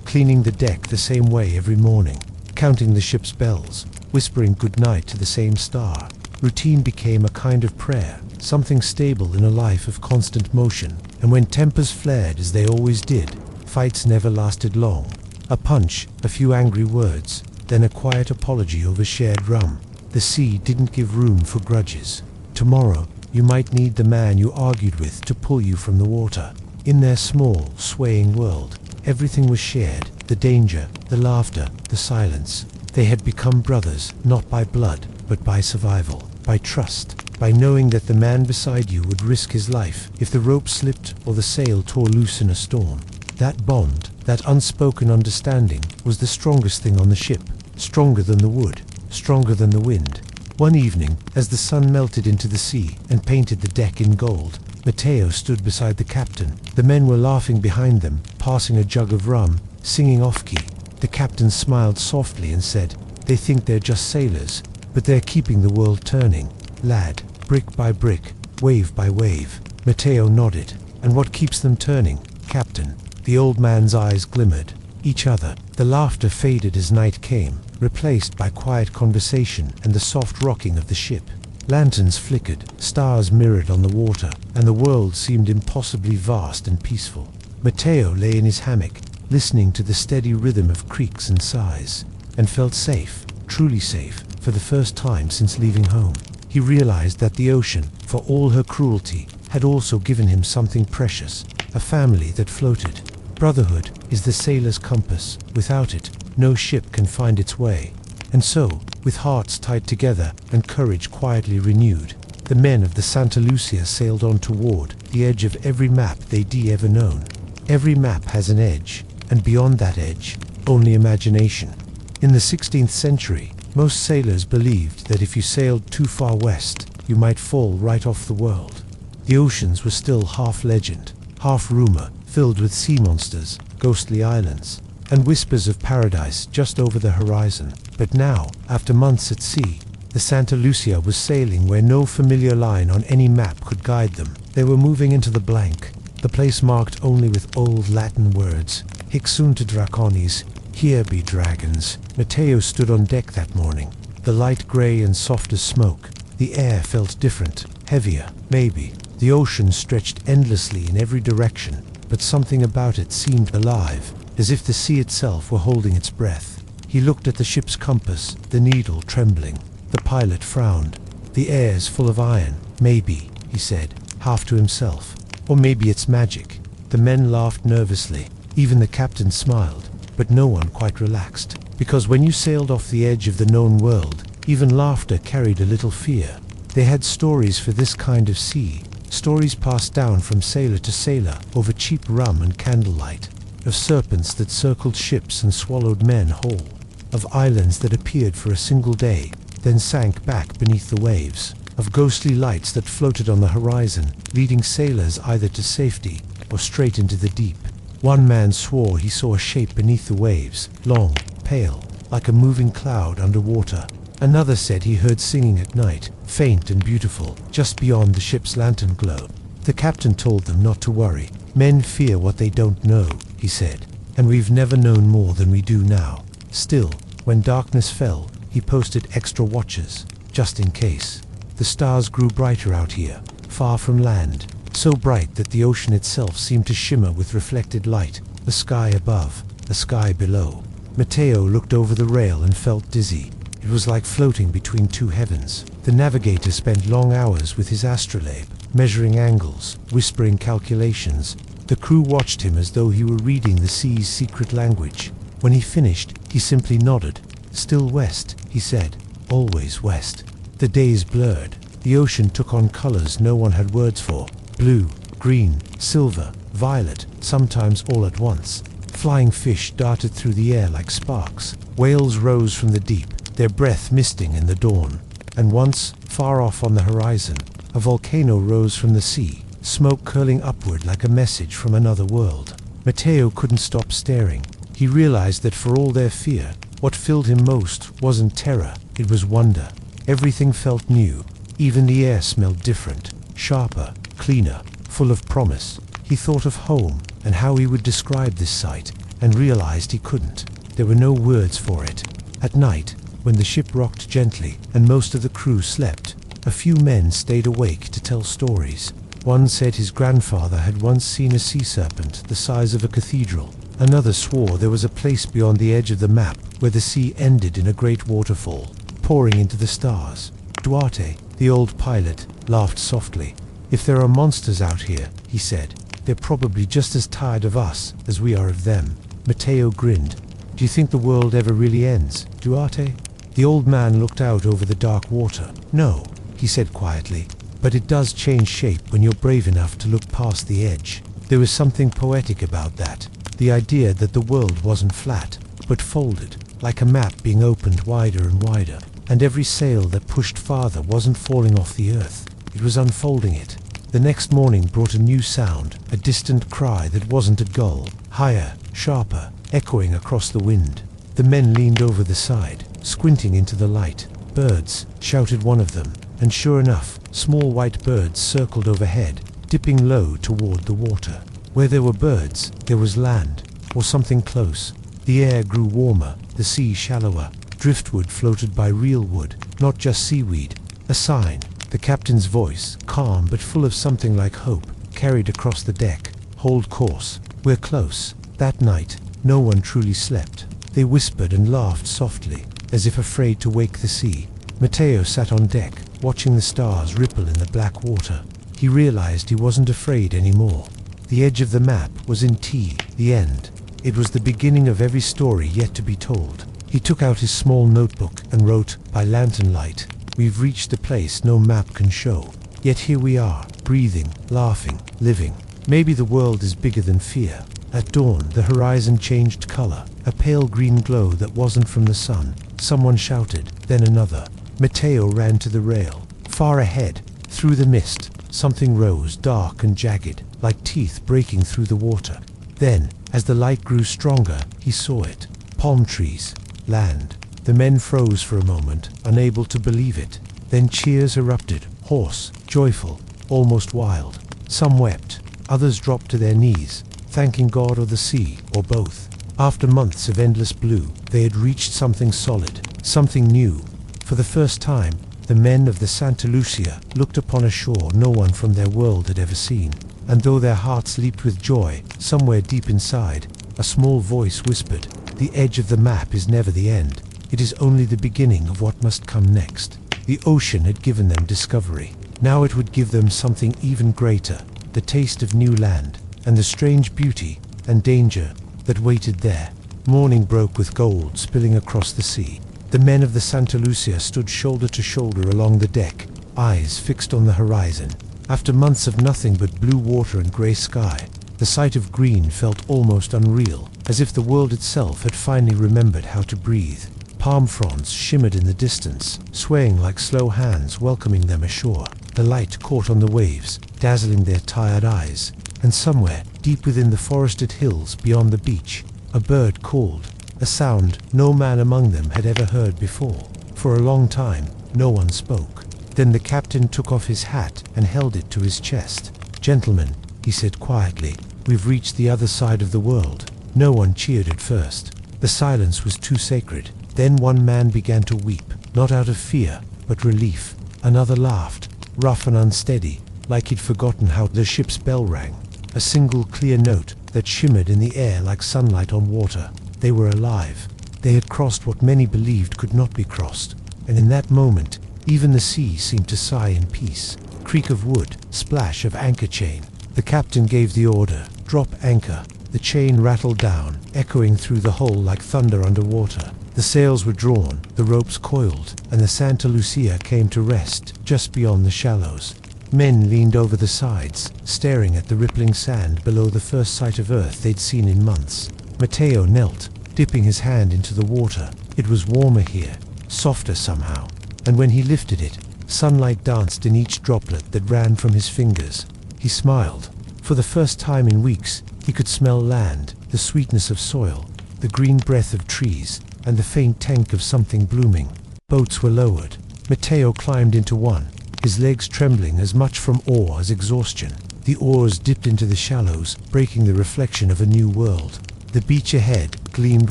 cleaning the deck the same way every morning, counting the ship's bells, whispering goodnight to the same star. Routine became a kind of prayer, something stable in a life of constant motion, and when tempers flared as they always did, fights never lasted long. A punch, a few angry words, then a quiet apology over shared rum. The sea didn't give room for grudges. Tomorrow, you might need the man you argued with to pull you from the water. In their small, swaying world, everything was shared, the danger, the laughter, the silence. They had become brothers, not by blood, but by survival, by trust, by knowing that the man beside you would risk his life if the rope slipped or the sail tore loose in a storm. That bond, that unspoken understanding, was the strongest thing on the ship, stronger than the wood, stronger than the wind. One evening, as the sun melted into the sea and painted the deck in gold, Matteo stood beside the captain. The men were laughing behind them, passing a jug of rum, singing off-key. The captain smiled softly and said, "They think they're just sailors, but they're keeping the world turning. Lad, brick by brick, wave by wave." Matteo nodded. "And what keeps them turning, Captain?" The old man's eyes glimmered. Each other. The laughter faded as night came, replaced by quiet conversation and the soft rocking of the ship. Lanterns flickered, stars mirrored on the water, and the world seemed impossibly vast and peaceful. Matteo lay in his hammock, listening to the steady rhythm of creaks and sighs, and felt safe, truly safe, for the first time since leaving home. He realized that the ocean, for all her cruelty, had also given him something precious, a family that floated. Brotherhood is the sailor's compass. Without it, no ship can find its way. And so, with hearts tied together and courage quietly renewed. The men of the Santa Lucia sailed on toward the edge of every map they'd ever known. Every map has an edge, and beyond that edge, only imagination. In the 16th century, most sailors believed that if you sailed too far west, you might fall right off the world. The oceans were still half legend, half rumor, filled with sea monsters, ghostly islands, and whispers of paradise just over the horizon. But now, after months at sea, the Santa Lucia was sailing where no familiar line on any map could guide them. They were moving into the blank, the place marked only with old Latin words, Hic sunt dracones, here be dragons. Matteo stood on deck that morning, the light grey and soft as smoke. The air felt different, heavier, maybe. The ocean stretched endlessly in every direction, but something about it seemed alive, as if the sea itself were holding its breath. He looked at the ship's compass, the needle trembling. The pilot frowned. The air's full of iron. Maybe, he said, half to himself. Or maybe it's magic. The men laughed nervously. Even the captain smiled, but no one quite relaxed. Because when you sailed off the edge of the known world, even laughter carried a little fear. They had stories for this kind of sea, stories passed down from sailor to sailor over cheap rum and candlelight, of serpents that circled ships and swallowed men whole, of islands that appeared for a single day, then sank back beneath the waves, of ghostly lights that floated on the horizon, leading sailors either to safety or straight into the deep. One man swore he saw a shape beneath the waves, long, pale, like a moving cloud underwater. Another said he heard singing at night, faint and beautiful, just beyond the ship's lantern glow. The captain told them not to worry. Men fear what they don't know, he said, and we've never known more than we do now. Still, when darkness fell, he posted extra watches, just in case. The stars grew brighter out here, far from land, so bright that the ocean itself seemed to shimmer with reflected light, the sky above, the sky below. Matteo looked over the rail and felt dizzy. It was like floating between two heavens. The navigator spent long hours with his astrolabe, measuring angles, whispering calculations. The crew watched him as though he were reading the sea's secret language. When he finished, he simply nodded. Still west, he said. Always west. The days blurred. The ocean took on colors no one had words for. Blue, green, silver, violet, sometimes all at once. Flying fish darted through the air like sparks. Whales rose from the deep, their breath misting in the dawn. And once, far off on the horizon, a volcano rose from the sea, smoke curling upward like a message from another world. Matteo couldn't stop staring. He realized that for all their fear, what filled him most wasn't terror, it was wonder. Everything felt new. Even the air smelled different, sharper, cleaner, full of promise. He thought of home and how he would describe this sight, and realized he couldn't. There were no words for it. At night, when the ship rocked gently and most of the crew slept, a few men stayed awake to tell stories. One said his grandfather had once seen a sea serpent the size of a cathedral. Another swore there was a place beyond the edge of the map where the sea ended in a great waterfall, pouring into the stars. Duarte, the old pilot, laughed softly. If there are monsters out here, he said, they're probably just as tired of us as we are of them. Matteo grinned. Do you think the world ever really ends, Duarte? The old man looked out over the dark water. No, he said quietly, but it does change shape when you're brave enough to look past the edge. There was something poetic about that. The idea that the world wasn't flat, but folded, like a map being opened wider and wider. And every sail that pushed farther wasn't falling off the earth, it was unfolding it. The next morning brought a new sound, a distant cry that wasn't a gull, higher, sharper, echoing across the wind. The men leaned over the side, squinting into the light. Birds, shouted one of them, and sure enough, small white birds circled overhead, dipping low toward the water. Where there were birds, there was land, or something close. The air grew warmer, the sea shallower. Driftwood floated by real wood, not just seaweed. A sign. The captain's voice, calm but full of something like hope, carried across the deck. Hold course. We're close. That night, no one truly slept. They whispered and laughed softly, as if afraid to wake the sea. Matteo sat on deck, watching the stars ripple in the black water. He realized he wasn't afraid anymore. The edge of the map was in T, the end. It was the beginning of every story yet to be told. He took out his small notebook and wrote, "By lantern light, we've reached the place no map can show. Yet here we are, breathing, laughing, living. Maybe the world is bigger than fear." At dawn, the horizon changed color, a pale green glow that wasn't from the sun. Someone shouted, then another. Matteo ran to the rail. Far ahead, through the mist, something rose, dark and jagged, like teeth breaking through the water. Then, as the light grew stronger, he saw it. Palm trees, land. The men froze for a moment, unable to believe it. Then cheers erupted, hoarse, joyful, almost wild. Some wept, others dropped to their knees, thanking God or the sea, or both. After months of endless blue, they had reached something solid, something new. For the first time, the men of the Santa Lucia looked upon a shore no one from their world had ever seen. And though their hearts leaped with joy, somewhere deep inside, a small voice whispered, "The edge of the map is never the end. It is only the beginning of what must come next." The ocean had given them discovery. Now it would give them something even greater, the taste of new land, and the strange beauty and danger that waited there. Morning broke with gold spilling across the sea. The men of the Santa Lucia stood shoulder to shoulder along the deck, eyes fixed on the horizon. After months of nothing but blue water and grey sky, the sight of green felt almost unreal, as if the world itself had finally remembered how to breathe. Palm fronds shimmered in the distance, swaying like slow hands welcoming them ashore. The light caught on the waves, dazzling their tired eyes. And somewhere, deep within the forested hills beyond the beach, a bird called, a sound no man among them had ever heard before. For a long time, no one spoke. Then the captain took off his hat and held it to his chest. "Gentlemen," he said quietly, "we've reached the other side of the world." No one cheered at first. The silence was too sacred. Then one man began to weep, not out of fear, but relief. Another laughed, rough and unsteady, like he'd forgotten how the ship's bell rang. A single clear note that shimmered in the air like sunlight on water. They were alive. They had crossed what many believed could not be crossed. And in that moment, even the sea seemed to sigh in peace. Creak of wood, splash of anchor chain. The captain gave the order, "Drop anchor." The chain rattled down, echoing through the hull like thunder underwater. The sails were drawn, the ropes coiled, and the Santa Lucia came to rest just beyond the shallows. Men leaned over the sides, staring at the rippling sand below the first sight of earth they'd seen in months. Matteo knelt, dipping his hand into the water. It was warmer here, softer somehow, and when he lifted it, sunlight danced in each droplet that ran from his fingers. He smiled. For the first time in weeks, he could smell land, the sweetness of soil, the green breath of trees, and the faint tank of something blooming. Boats were lowered. Matteo climbed into one, his legs trembling as much from awe as exhaustion. The oars dipped into the shallows, breaking the reflection of a new world. The beach ahead gleamed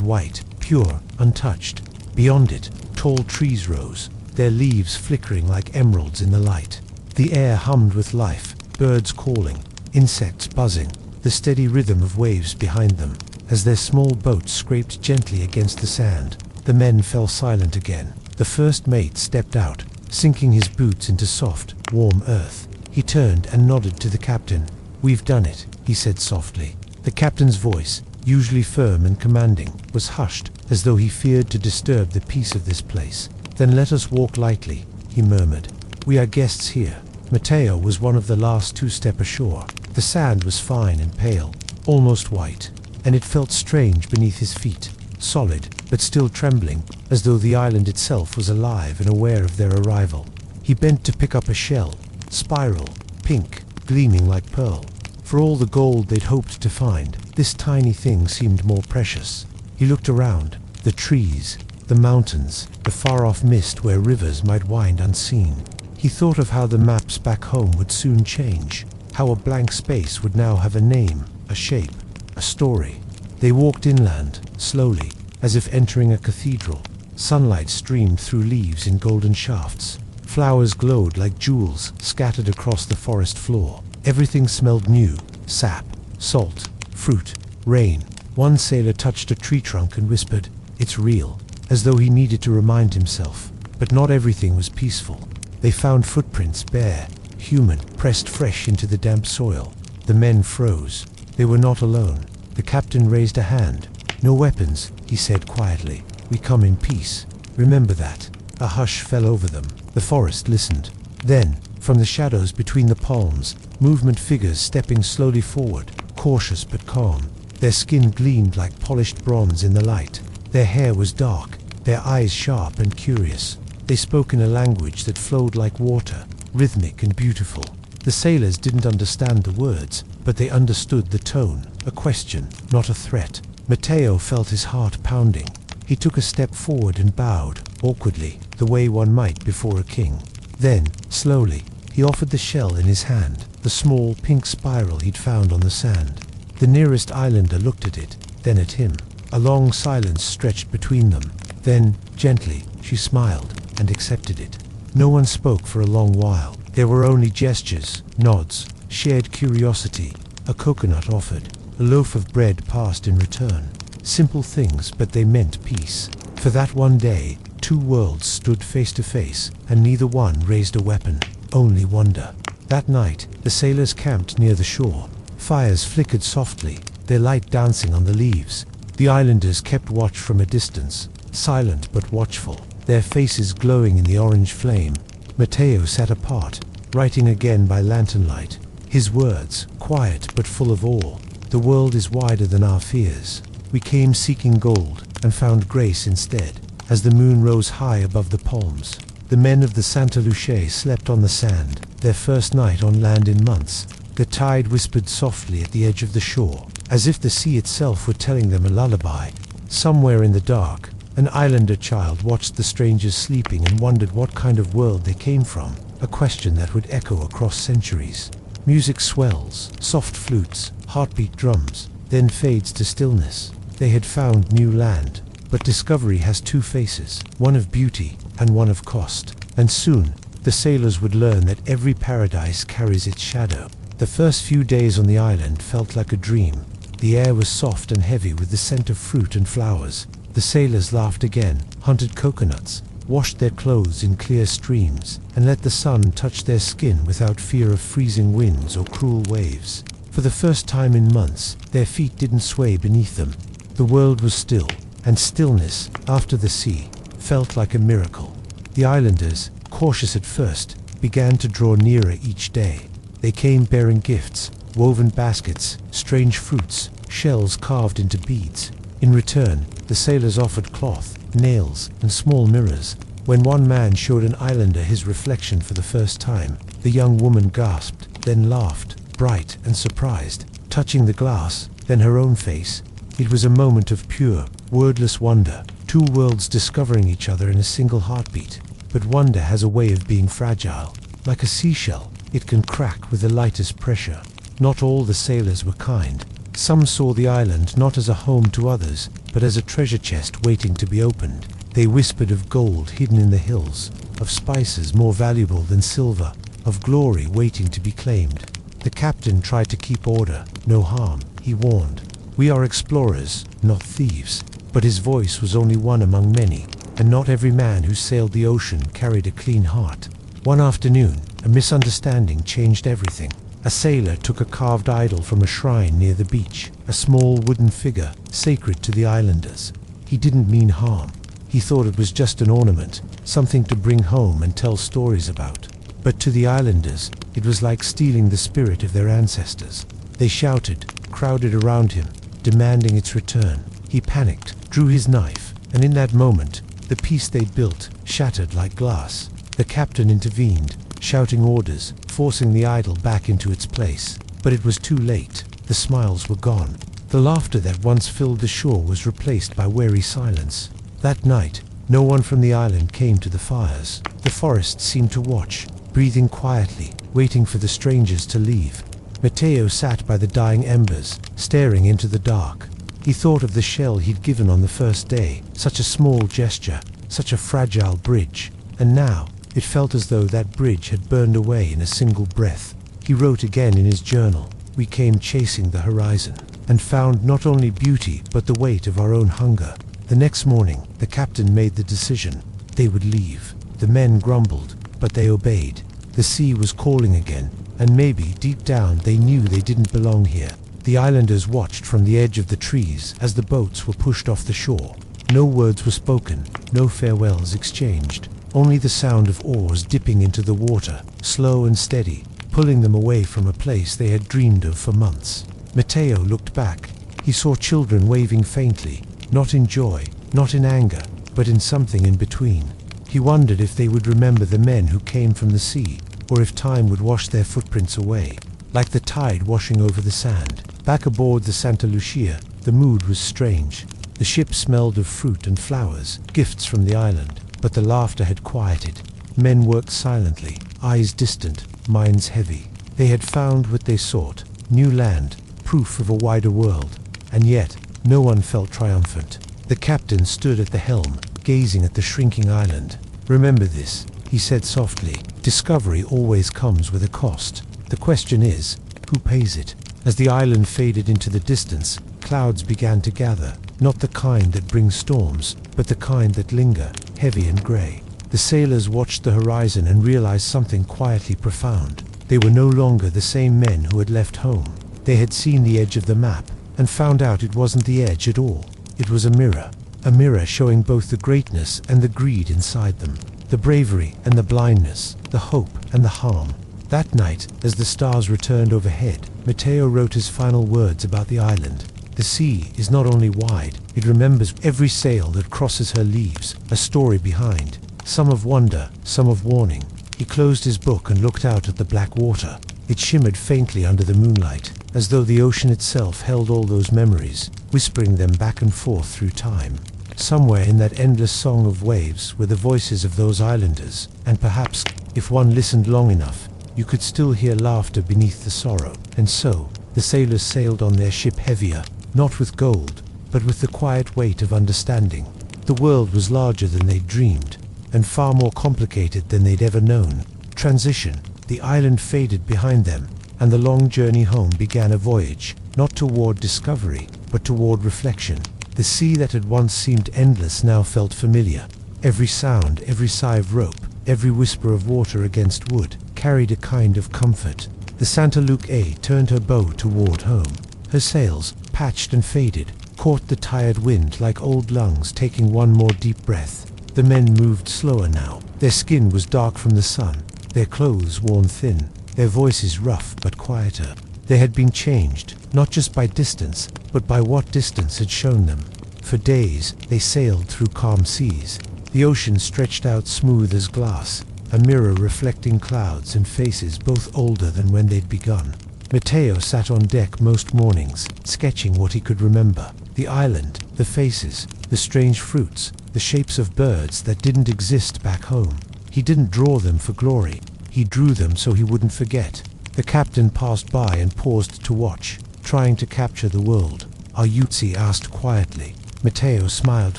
white, pure, untouched. Beyond it, tall trees rose, their leaves flickering like emeralds in the light. The air hummed with life, birds calling, insects buzzing, the steady rhythm of waves behind them. As their small boat scraped gently against the sand, the men fell silent again. The first mate stepped out, sinking his boots into soft, warm earth. He turned and nodded to the captain. "We've done it," he said softly. The captain's voice, usually firm and commanding, was hushed, as though he feared to disturb the peace of this place. "Then let us walk lightly," he murmured. "We are guests here." Matteo was one of the last to step ashore. The sand was fine and pale, almost white, and it felt strange beneath his feet, solid, but still trembling, as though the island itself was alive and aware of their arrival. He bent to pick up a shell, spiral, pink, gleaming like pearl. For all the gold they'd hoped to find, this tiny thing seemed more precious. He looked around, the trees, the mountains, the far-off mist where rivers might wind unseen. He thought of how the maps back home would soon change, how a blank space would now have a name, a shape, a story. They walked inland, slowly, as if entering a cathedral. Sunlight streamed through leaves in golden shafts. Flowers glowed like jewels scattered across the forest floor. Everything smelled new, sap, salt, fruit, rain. One sailor touched a tree trunk and whispered, "It's real," as though he needed to remind himself. But not everything was peaceful. They found footprints, bare, human, pressed fresh into the damp soil. The men froze. They were not alone. The captain raised a hand. "No weapons," he said quietly. We come in peace. Remember that." A hush fell over them. The forest listened. Then, from the shadows between the palms, moved figures stepping slowly forward, cautious but calm. Their skin gleamed like polished bronze in the light. Their hair was dark, their eyes sharp and curious. They spoke in a language that flowed like water, rhythmic and beautiful. The sailors didn't understand the words, but they understood the tone, a question, not a threat. Matteo felt his heart pounding. He took a step forward and bowed, awkwardly, the way one might before a king. Then, slowly, he offered the shell in his hand, the small pink spiral he'd found on the sand. The nearest islander looked at it, then at him. A long silence stretched between them. Then, gently, she smiled and accepted it. No one spoke for a long while. There were only gestures, nods, shared curiosity. A coconut offered. A loaf of bread passed in return. Simple things, but they meant peace. For that one day, two worlds stood face to face, and neither one raised a weapon, only wonder. That night, the sailors camped near the shore. Fires flickered softly, their light dancing on the leaves. The islanders kept watch from a distance, silent but watchful, their faces glowing in the orange flame. Matteo sat apart, writing again by lantern light. His words, quiet but full of awe. "The world is wider than our fears. We came seeking gold, and found grace instead." As the moon rose high above the palms, the men of the Santa Lucia slept on the sand, their first night on land in months. The tide whispered softly at the edge of the shore, as if the sea itself were telling them a lullaby. Somewhere in the dark, an islander child watched the strangers sleeping and wondered what kind of world they came from, a question that would echo across centuries. Music swells, soft flutes, heartbeat drums, then fades to stillness. They had found new land, but discovery has two faces, one of beauty and one of cost. And soon, the sailors would learn that every paradise carries its shadow. The first few days on the island felt like a dream. The air was soft and heavy with the scent of fruit and flowers. The sailors laughed again, hunted coconuts, washed their clothes in clear streams, and let the sun touch their skin without fear of freezing winds or cruel waves. For the first time in months, their feet didn't sway beneath them. The world was still, and stillness, after the sea, felt like a miracle. The islanders, cautious at first, began to draw nearer each day. They came bearing gifts, woven baskets, strange fruits, shells carved into beads. In return, the sailors offered cloth, nails, and small mirrors. When one man showed an islander his reflection for the first time, the young woman gasped, then laughed, bright and surprised, touching the glass, then her own face. It was a moment of pure, wordless wonder, two worlds discovering each other in a single heartbeat. But wonder has a way of being fragile. Like a seashell, it can crack with the lightest pressure. Not all the sailors were kind. Some saw the island not as a home to others, but as a treasure chest waiting to be opened. They whispered of gold hidden in the hills, of spices more valuable than silver, of glory waiting to be claimed. The captain tried to keep order. No harm, he warned. We are explorers, not thieves. But his voice was only one among many, and not every man who sailed the ocean carried a clean heart. One afternoon, a misunderstanding changed everything. A sailor took a carved idol from a shrine near the beach, a small wooden figure, sacred to the islanders. He didn't mean harm. He thought it was just an ornament, something to bring home and tell stories about. But to the islanders, it was like stealing the spirit of their ancestors. They shouted, crowded around him, demanding its return. He panicked, drew his knife, and in that moment, the piece they'd built shattered like glass. The captain intervened, shouting orders, forcing the idol back into its place. But it was too late. The smiles were gone. The laughter that once filled the shore was replaced by wary silence. That night, no one from the island came to the fires. The forest seemed to watch, breathing quietly, waiting for the strangers to leave. Matteo sat by the dying embers, staring into the dark. He thought of the shell he'd given on the first day, such a small gesture, such a fragile bridge. And now, it felt as though that bridge had burned away in a single breath. He wrote again in his journal, "We came chasing the horizon, and found not only beauty but the weight of our own hunger." The next morning, the captain made the decision. They would leave. The men grumbled, but they obeyed. The sea was calling again, and maybe, deep down, they knew they didn't belong here. The islanders watched from the edge of the trees as the boats were pushed off the shore. No words were spoken, no farewells exchanged. Only the sound of oars dipping into the water, slow and steady, pulling them away from a place they had dreamed of for months. Matteo looked back. He saw children waving faintly, not in joy, not in anger, but in something in between. He wondered if they would remember the men who came from the sea, or if time would wash their footprints away, like the tide washing over the sand. Back aboard the Santa Lucia, the mood was strange. The ship smelled of fruit and flowers, gifts from the island, but the laughter had quieted. Men worked silently, eyes distant, minds heavy. They had found what they sought, new land, proof of a wider world, and yet no one felt triumphant. The captain stood at the helm, gazing at the shrinking island. "Remember this," he said softly. "Discovery always comes with a cost. The question is, who pays it?" As the island faded into the distance, clouds began to gather, not the kind that bring storms, but the kind that linger, heavy and grey. The sailors watched the horizon and realized something quietly profound. They were no longer the same men who had left home. They had seen the edge of the map, and found out it wasn't the edge at all. It was a mirror showing both the greatness and the greed inside them, the bravery and the blindness, the hope and the harm. That night, as the stars returned overhead, Matteo wrote his final words about the island. The sea is not only wide, it remembers every sail that crosses her leaves, a story behind, some of wonder, some of warning. He closed his book and looked out at the black water. It shimmered faintly under the moonlight, as though the ocean itself held all those memories, whispering them back and forth through time. Somewhere in that endless song of waves were the voices of those islanders, and perhaps, if one listened long enough, you could still hear laughter beneath the sorrow. And so, the sailors sailed on their ship heavier, not with gold, but with the quiet weight of understanding. The world was larger than they'd dreamed, and far more complicated than they'd ever known. Transition, the island faded behind them, and the long journey home began a voyage, not toward discovery, but toward reflection. The sea that had once seemed endless now felt familiar. Every sound, every sigh of rope, every whisper of water against wood, carried a kind of comfort. The Santa Lucia turned her bow toward home. Her sails, patched and faded, caught the tired wind like old lungs taking one more deep breath. The men moved slower now. Their skin was dark from the sun, their clothes worn thin, their voices rough but quieter. They had been changed, not just by distance, but by what distance had shown them. For days, they sailed through calm seas. The ocean stretched out smooth as glass, a mirror reflecting clouds and faces both older than when they'd begun. Matteo sat on deck most mornings, sketching what he could remember. The island, the faces, the strange fruits, the shapes of birds that didn't exist back home. He didn't draw them for glory. He drew them so he wouldn't forget. The captain passed by and paused to watch, trying to capture the world. "Are you?" he asked quietly. Matteo smiled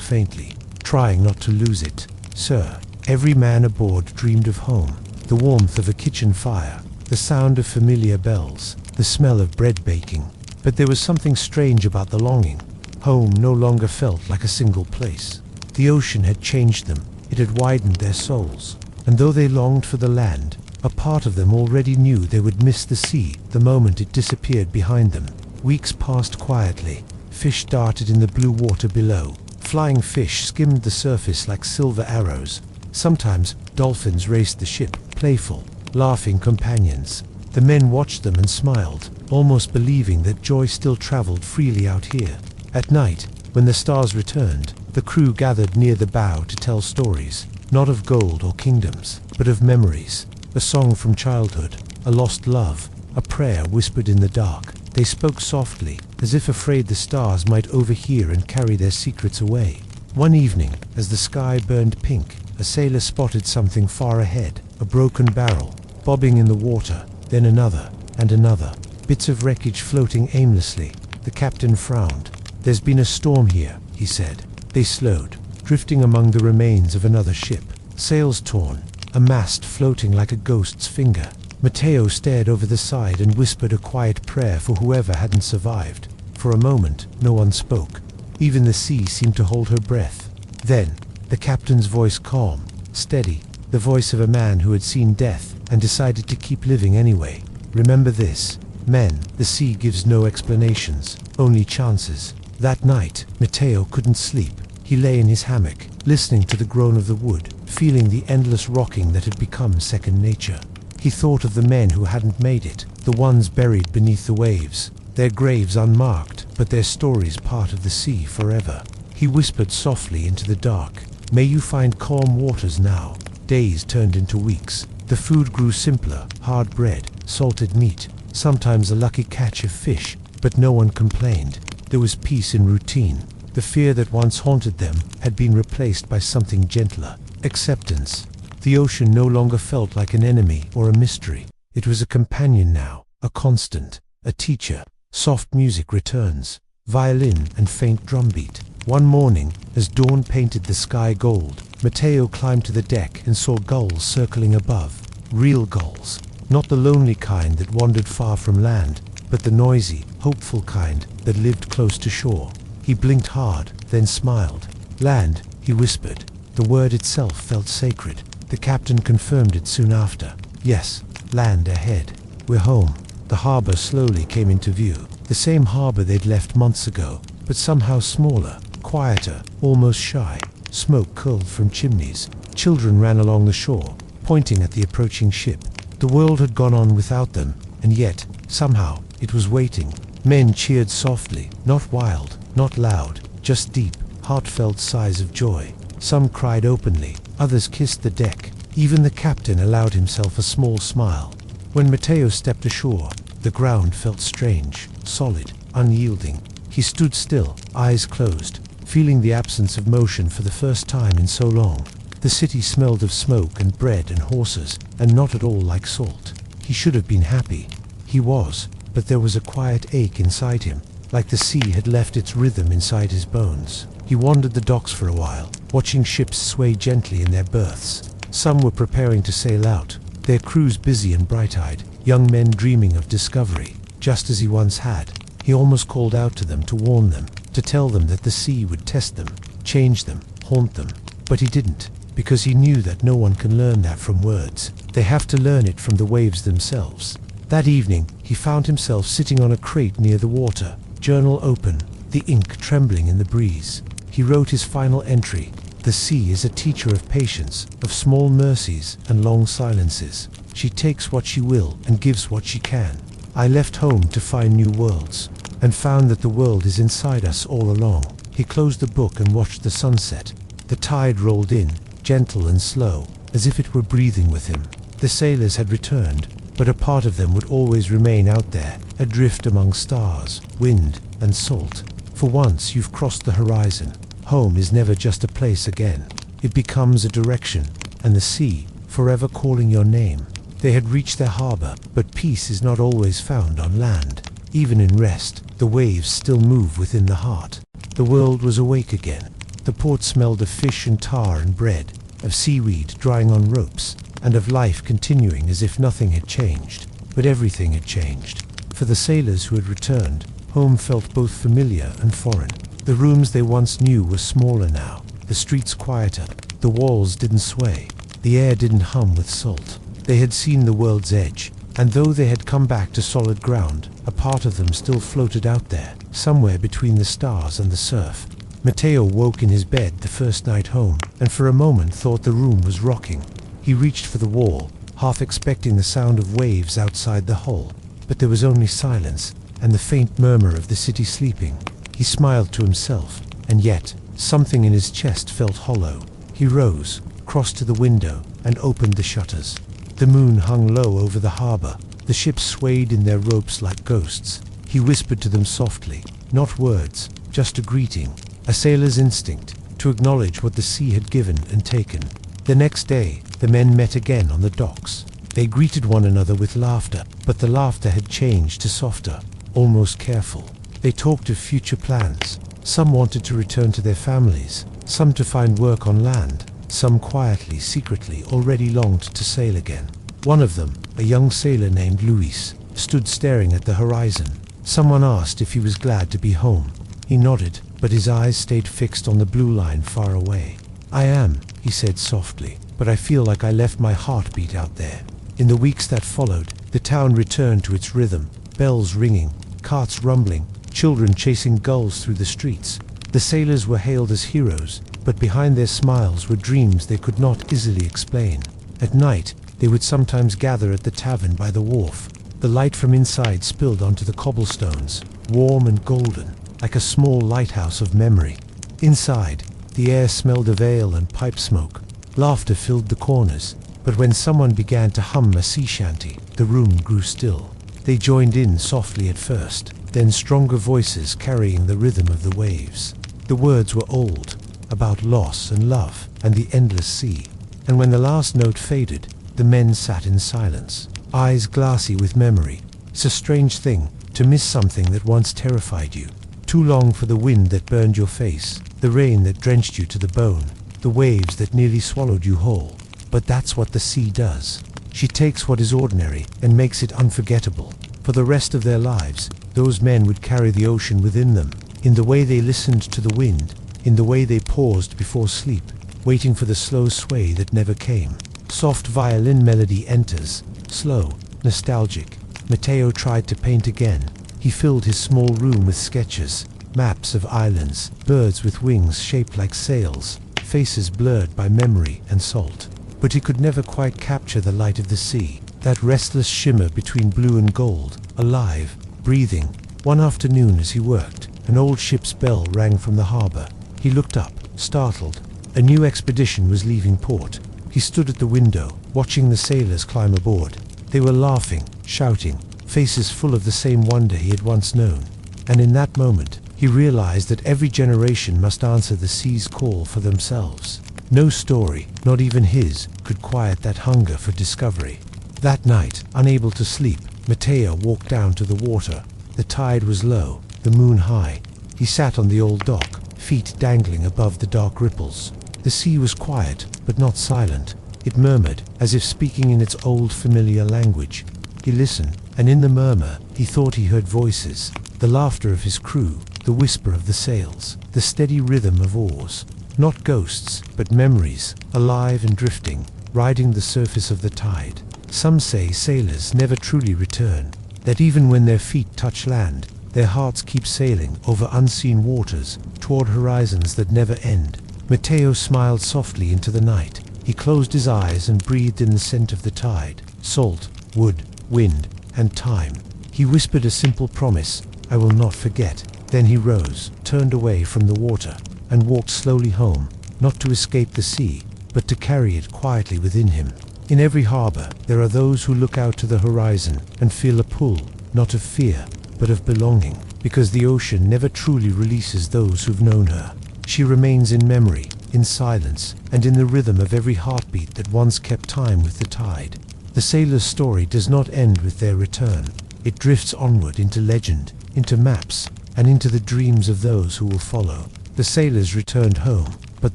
faintly, trying not to lose it. "Sir." Every man aboard dreamed of home, the warmth of a kitchen fire, the sound of familiar bells, the smell of bread baking. But there was something strange about the longing. Home no longer felt like a single place. The ocean had changed them. It had widened their souls. And though they longed for the land, a part of them already knew they would miss the sea the moment it disappeared behind them. Weeks passed quietly. Fish darted in the blue water below. Flying fish skimmed the surface like silver arrows. Sometimes dolphins raced the ship, playful, laughing companions. The men watched them and smiled, almost believing that joy still traveled freely out here. At night, when the stars returned, the crew gathered near the bow to tell stories, not of gold or kingdoms, but of memories. A song from childhood, a lost love, a prayer whispered in the dark. They spoke softly, as if afraid the stars might overhear and carry their secrets away. One evening, as the sky burned pink, a sailor spotted something far ahead, a broken barrel, bobbing in the water, then another, and another, bits of wreckage floating aimlessly. The captain frowned. "There's been a storm here," he said. They slowed, drifting among the remains of another ship, sails torn, a mast floating like a ghost's finger. Matteo stared over the side and whispered a quiet prayer for whoever hadn't survived. For a moment, no one spoke. Even the sea seemed to hold her breath. Then, the captain's voice calm, steady, the voice of a man who had seen death and decided to keep living anyway. "Remember this, men, the sea gives no explanations, only chances." That night, Matteo couldn't sleep. He lay in his hammock, listening to the groan of the wood, feeling the endless rocking that had become second nature. He thought of the men who hadn't made it, the ones buried beneath the waves, their graves unmarked, but their stories part of the sea forever. He whispered softly into the dark, "May you find calm waters now." Days turned into weeks. The food grew simpler, hard bread, salted meat, sometimes a lucky catch of fish, but no one complained. There was peace in routine. The fear that once haunted them had been replaced by something gentler, acceptance. The ocean no longer felt like an enemy or a mystery. It was a companion now, a constant, a teacher. Soft music returns, violin and faint drumbeat. One morning, as dawn painted the sky gold, Matteo climbed to the deck and saw gulls circling above. Real gulls, not the lonely kind that wandered far from land, but the noisy, hopeful kind that lived close to shore. He blinked hard, then smiled. "Land," he whispered. The word itself felt sacred. The captain confirmed it soon after. "Yes, land ahead. We're home." The harbor slowly came into view. The same harbor they'd left months ago, but somehow smaller, quieter, almost shy. Smoke curled from chimneys. Children ran along the shore, pointing at the approaching ship. The world had gone on without them, and yet, somehow, it was waiting. Men cheered softly, not wild, not loud, just deep, heartfelt sighs of joy. Some cried openly, others kissed the deck. Even the captain allowed himself a small smile. When Matteo stepped ashore, the ground felt strange, solid, unyielding. He stood still, eyes closed, feeling the absence of motion for the first time in so long. The city smelled of smoke and bread and horses, and not at all like salt. He should have been happy. He was, but there was a quiet ache inside him, like the sea had left its rhythm inside his bones. He wandered the docks for a while, watching ships sway gently in their berths. Some were preparing to sail out, their crews busy and bright-eyed, young men dreaming of discovery, just as he once had. He almost called out to them to warn them, to tell them that the sea would test them, change them, haunt them. But he didn't, because he knew that no one can learn that from words. They have to learn it from the waves themselves. That evening, he found himself sitting on a crate near the water, journal open, the ink trembling in the breeze. He wrote his final entry. "The sea is a teacher of patience, of small mercies and long silences. She takes what she will and gives what she can. I left home to find new worlds, and found that the world is inside us all along." He closed the book and watched the sunset. The tide rolled in, gentle and slow, as if it were breathing with him. The sailors had returned, but a part of them would always remain out there, adrift among stars, wind, and salt. For once you've crossed the horizon, home is never just a place again. It becomes a direction, and the sea, forever calling your name. They had reached their harbor, but peace is not always found on land. Even in rest, the waves still move within the heart. The world was awake again. The port smelled of fish and tar and bread, of seaweed drying on ropes, and of life continuing as if nothing had changed. But everything had changed. For the sailors who had returned, home felt both familiar and foreign. The rooms they once knew were smaller now, the streets quieter, the walls didn't sway, the air didn't hum with salt. They had seen the world's edge, and though they had come back to solid ground, a part of them still floated out there, somewhere between the stars and the surf. Matteo woke in his bed the first night home, and for a moment thought the room was rocking. He reached for the wall, half expecting the sound of waves outside the hull, but there was only silence, and the faint murmur of the city sleeping. He smiled to himself, and yet, something in his chest felt hollow. He rose, crossed to the window, and opened the shutters. The moon hung low over the harbor. The ships swayed in their ropes like ghosts. He whispered to them softly, not words, just a greeting, a sailor's instinct, to acknowledge what the sea had given and taken. The next day, the men met again on the docks. They greeted one another with laughter, but the laughter had changed to softer, almost careful. They talked of future plans. Some wanted to return to their families, some to find work on land, some quietly, secretly, already longed to sail again. One of them, a young sailor named Luis, stood staring at the horizon. Someone asked if he was glad to be home. He nodded, but his eyes stayed fixed on the blue line far away. "I am," he said softly, "but I feel like I left my heartbeat out there." In the weeks that followed, the town returned to its rhythm, bells ringing, carts rumbling, children chasing gulls through the streets. The sailors were hailed as heroes, but behind their smiles were dreams they could not easily explain. At night, they would sometimes gather at the tavern by the wharf. The light from inside spilled onto the cobblestones, warm and golden, like a small lighthouse of memory. Inside, the air smelled of ale and pipe smoke. Laughter filled the corners, but when someone began to hum a sea shanty, the room grew still. They joined in softly at first, then stronger voices carrying the rhythm of the waves. The words were old, about loss and love and the endless sea. And when the last note faded, the men sat in silence, eyes glassy with memory. It's a strange thing, to miss something that once terrified you. Too long for the wind that burned your face, the rain that drenched you to the bone, the waves that nearly swallowed you whole. But that's what the sea does. She takes what is ordinary and makes it unforgettable. For the rest of their lives, those men would carry the ocean within them, in the way they listened to the wind, in the way they paused before sleep, waiting for the slow sway that never came. Soft violin melody enters, slow, nostalgic. Matteo tried to paint again. He filled his small room with sketches, maps of islands, birds with wings shaped like sails, faces blurred by memory and salt. But he could never quite capture the light of the sea, that restless shimmer between blue and gold, alive, breathing. One afternoon as he worked, an old ship's bell rang from the harbor. He looked up, startled. A new expedition was leaving port. He stood at the window, watching the sailors climb aboard. They were laughing, shouting, faces full of the same wonder he had once known. And in that moment, he realized that every generation must answer the sea's call for themselves. No story, not even his, could quiet that hunger for discovery. That night, unable to sleep, Matteo walked down to the water. The tide was low, the moon high. He sat on the old dock, feet dangling above the dark ripples. The sea was quiet, but not silent. It murmured, as if speaking in its old familiar language. He listened, and in the murmur, he thought he heard voices. The laughter of his crew, the whisper of the sails, the steady rhythm of oars. Not ghosts, but memories, alive and drifting, riding the surface of the tide. Some say sailors never truly return, that even when their feet touch land, their hearts keep sailing over unseen waters, toward horizons that never end. Matteo smiled softly into the night. He closed his eyes and breathed in the scent of the tide, salt, wood, wind, and time. He whispered a simple promise, "I will not forget." Then he rose, turned away from the water, and walked slowly home, not to escape the sea, but to carry it quietly within him. In every harbor, there are those who look out to the horizon and feel a pull, not of fear, but of belonging, because the ocean never truly releases those who've known her. She remains in memory, in silence, and in the rhythm of every heartbeat that once kept time with the tide. The sailor's story does not end with their return. It drifts onward into legend, into maps, and into the dreams of those who will follow. The sailors returned home, but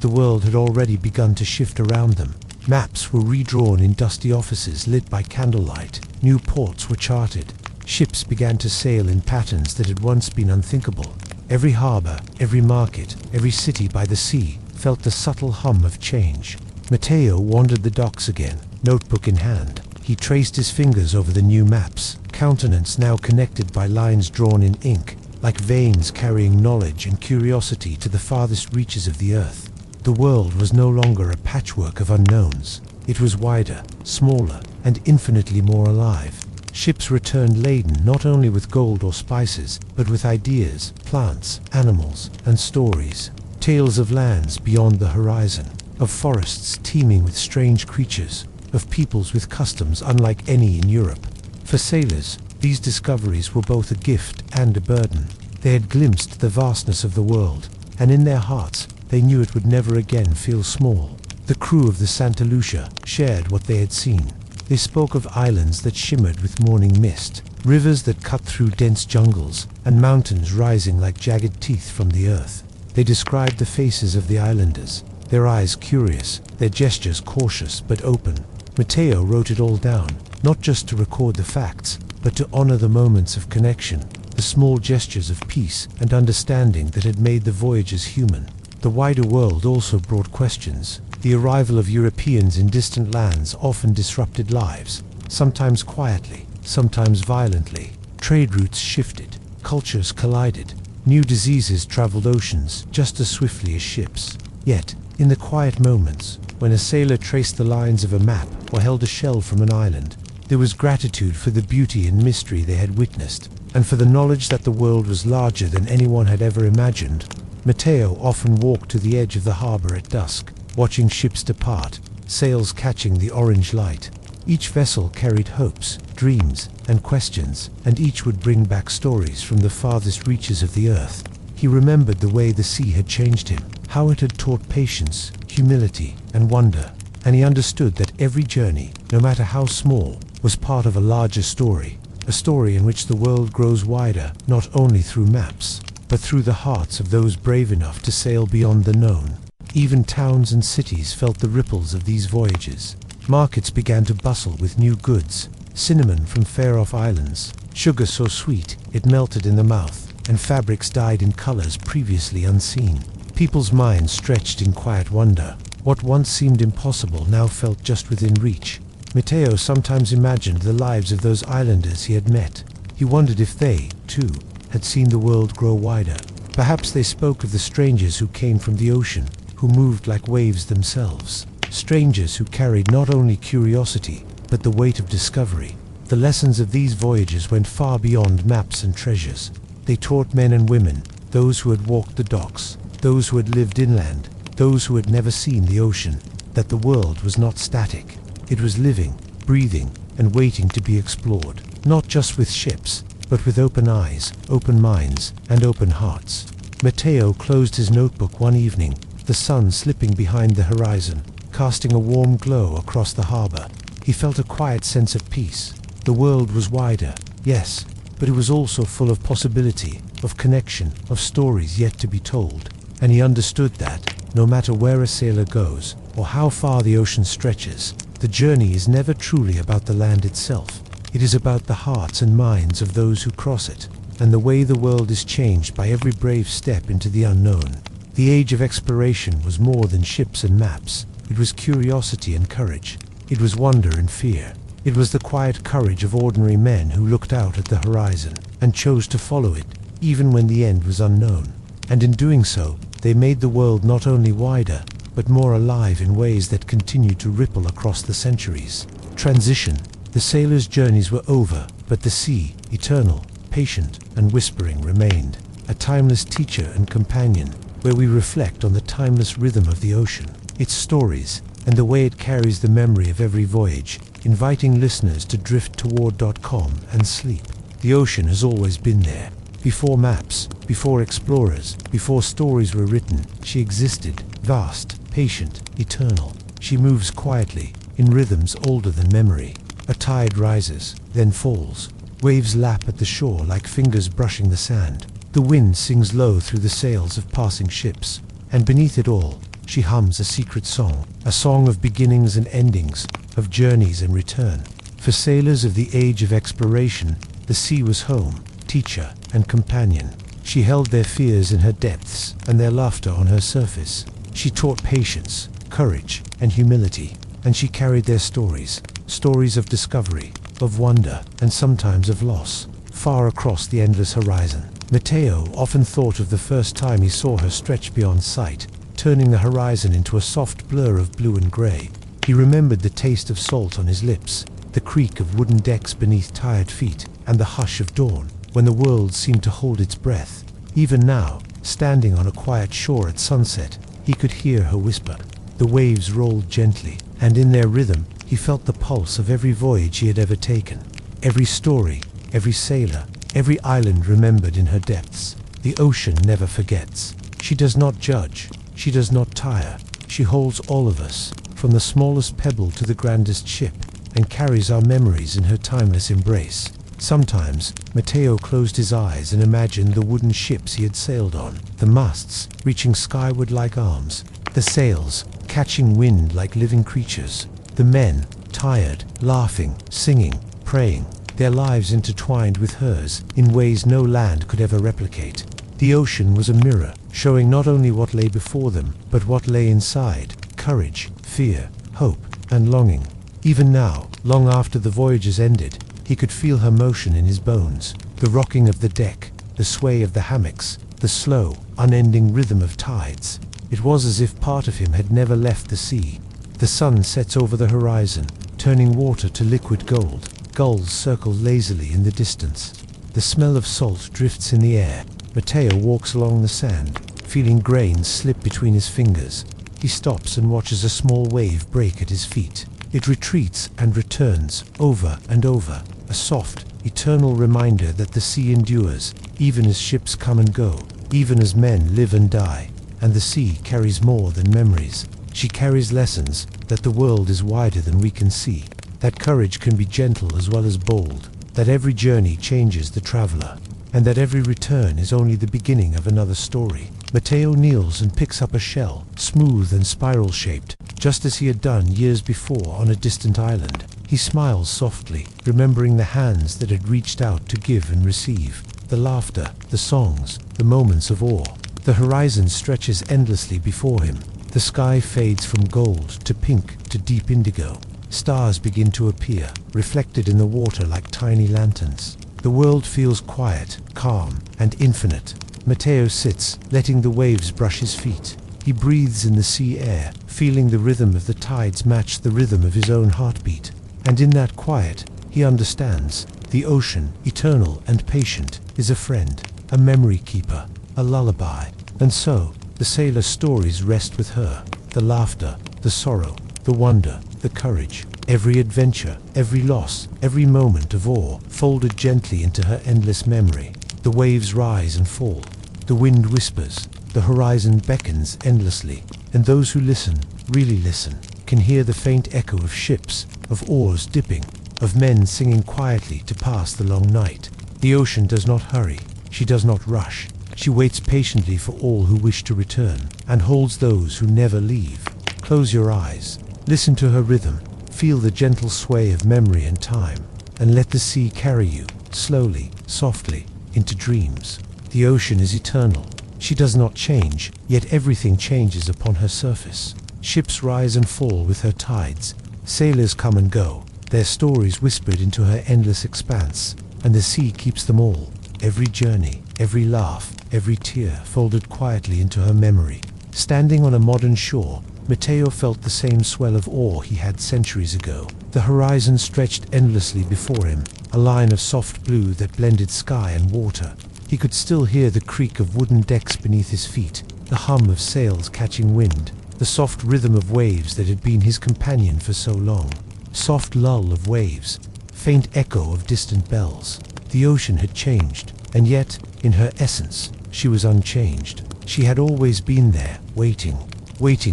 the world had already begun to shift around them. Maps were redrawn in dusty offices lit by candlelight. New ports were charted. Ships began to sail in patterns that had once been unthinkable. Every harbor, every market, every city by the sea felt the subtle hum of change. Matteo wandered the docks again, notebook in hand. He traced his fingers over the new maps, countenance now connected by lines drawn in ink, like veins carrying knowledge and curiosity to the farthest reaches of the earth. The world was no longer a patchwork of unknowns. It was wider, smaller, and infinitely more alive. Ships returned laden not only with gold or spices, but with ideas, plants, animals, and stories. Tales of lands beyond the horizon, of forests teeming with strange creatures, of peoples with customs unlike any in Europe. For sailors, these discoveries were both a gift and a burden. They had glimpsed the vastness of the world, and in their hearts, they knew it would never again feel small. The crew of the Santa Lucia shared what they had seen. They spoke of islands that shimmered with morning mist, rivers that cut through dense jungles, and mountains rising like jagged teeth from the earth. They described the faces of the islanders, their eyes curious, their gestures cautious but open. Matteo wrote it all down, not just to record the facts, but to honor the moments of connection, the small gestures of peace and understanding that had made the voyages human. The wider world also brought questions. The arrival of Europeans in distant lands often disrupted lives, sometimes quietly, sometimes violently. Trade routes shifted, cultures collided, New diseases traveled oceans just as swiftly as ships. Yet, in the quiet moments, when a sailor traced the lines of a map or held a shell from an island, there was gratitude for the beauty and mystery they had witnessed, and for the knowledge that the world was larger than anyone had ever imagined. Matteo often walked to the edge of the harbor at dusk, watching ships depart, sails catching the orange light. Each vessel carried hopes, dreams, and questions, and each would bring back stories from the farthest reaches of the earth. He remembered the way the sea had changed him, how it had taught patience, humility, and wonder, and he understood that every journey, no matter how small, was part of a larger story, a story in which the world grows wider not only through maps, but through the hearts of those brave enough to sail beyond the known. Even towns and cities felt the ripples of these voyages. Markets began to bustle with new goods, cinnamon from far-off islands, sugar so sweet it melted in the mouth, and fabrics dyed in colors previously unseen. People's minds stretched in quiet wonder. What once seemed impossible now felt just within reach. Matteo sometimes imagined the lives of those islanders he had met. He wondered if they, too, had seen the world grow wider. Perhaps they spoke of the strangers who came from the ocean, who moved like waves themselves. Strangers who carried not only curiosity, but the weight of discovery. The lessons of these voyages went far beyond maps and treasures. They taught men and women, those who had walked the docks, those who had lived inland, those who had never seen the ocean, that the world was not static. It was living, breathing, and waiting to be explored, not just with ships, but with open eyes, open minds, and open hearts. Matteo closed his notebook one evening, the sun slipping behind the horizon, casting a warm glow across the harbor. He felt a quiet sense of peace. The world was wider, yes, but it was also full of possibility, of connection, of stories yet to be told. And he understood that, no matter where a sailor goes, or how far the ocean stretches, the journey is never truly about the land itself. It is about the hearts and minds of those who cross it, and the way the world is changed by every brave step into the unknown. The age of exploration was more than ships and maps. It was curiosity and courage. It was wonder and fear. It was the quiet courage of ordinary men who looked out at the horizon and chose to follow it, even when the end was unknown. And in doing so, they made the world not only wider, but more alive in ways that continue to ripple across the centuries. Transition. The sailors' journeys were over, but the sea, eternal, patient, and whispering, remained. A timeless teacher and companion, where we reflect on the timeless rhythm of the ocean, its stories, and the way it carries the memory of every voyage, inviting listeners to drift toward.com and sleep. The ocean has always been there. Before maps, before explorers, before stories were written, she existed, vast, patient, eternal. She moves quietly, in rhythms older than memory. A tide rises, then falls. Waves lap at the shore like fingers brushing the sand. The wind sings low through the sails of passing ships, and beneath it all, she hums a secret song, a song of beginnings and endings, of journeys and return. For sailors of the age of exploration, the sea was home, teacher, and companion. She held their fears in her depths and their laughter on her surface. She taught patience, courage, and humility, and she carried their stories, stories of discovery, of wonder, and sometimes of loss, far across the endless horizon. Matteo often thought of the first time he saw her stretch beyond sight, turning the horizon into a soft blur of blue and gray. He remembered the taste of salt on his lips, the creak of wooden decks beneath tired feet, and the hush of dawn, when the world seemed to hold its breath. Even now, standing on a quiet shore at sunset, he could hear her whisper. The waves rolled gently, and in their rhythm, he felt the pulse of every voyage he had ever taken. Every story, every sailor, every island remembered in her depths. The ocean never forgets. She does not judge. She does not tire. She holds all of us, from the smallest pebble to the grandest ship, and carries our memories in her timeless embrace. Sometimes, Matteo closed his eyes and imagined the wooden ships he had sailed on, the masts reaching skyward like arms, the sails catching wind like living creatures, the men, tired, laughing, singing, praying, their lives intertwined with hers in ways no land could ever replicate. The ocean was a mirror, showing not only what lay before them, but what lay inside: courage, fear, hope, and longing. Even now, long after the voyages ended, he could feel her motion in his bones, the rocking of the deck, the sway of the hammocks, the slow, unending rhythm of tides. It was as if part of him had never left the sea. The sun sets over the horizon, turning water to liquid gold. Gulls circle lazily in the distance. The smell of salt drifts in the air. Matteo walks along the sand, feeling grains slip between his fingers. He stops and watches a small wave break at his feet. It retreats and returns, over and over, a soft, eternal reminder that the sea endures, even as ships come and go, even as men live and die. And the sea carries more than memories. She carries lessons, that the world is wider than we can see, that courage can be gentle as well as bold, that every journey changes the traveler, and that every return is only the beginning of another story. Matteo kneels and picks up a shell, smooth and spiral-shaped, just as he had done years before on a distant island. He smiles softly, remembering the hands that had reached out to give and receive, the laughter, the songs, the moments of awe. The horizon stretches endlessly before him. The sky fades from gold to pink to deep indigo. Stars begin to appear, reflected in the water like tiny lanterns. The world feels quiet, calm, and infinite. Matteo sits, letting the waves brush his feet. He breathes in the sea air, feeling the rhythm of the tides match the rhythm of his own heartbeat. And in that quiet, he understands. The ocean, eternal and patient, is a friend, a memory keeper, a lullaby. And so, the sailor's stories rest with her. The laughter, the sorrow, the wonder, the courage. Every adventure, every loss, every moment of awe folded gently into her endless memory. The waves rise and fall. The wind whispers. The horizon beckons endlessly. And those who listen, really listen, can hear the faint echo of ships, of oars dipping, of men singing quietly to pass the long night. The ocean does not hurry. She does not rush. She waits patiently for all who wish to return, and holds those who never leave. Close your eyes. Listen to her rhythm. Feel the gentle sway of memory and time, and let the sea carry you, slowly, softly, into dreams. The ocean is eternal. She does not change, yet everything changes upon her surface. Ships rise and fall with her tides. Sailors come and go, their stories whispered into her endless expanse, and the sea keeps them all. Every journey, every laugh, every tear folded quietly into her memory. Standing on a modern shore, Matteo felt the same swell of awe he had centuries ago. The horizon stretched endlessly before him, a line of soft blue that blended sky and water. He could still hear the creak of wooden decks beneath his feet, the hum of sails catching wind, the soft rhythm of waves that had been his companion for so long. Soft lull of waves, faint echo of distant bells. The ocean had changed, and yet, in her essence, she was unchanged. She had always been there, waiting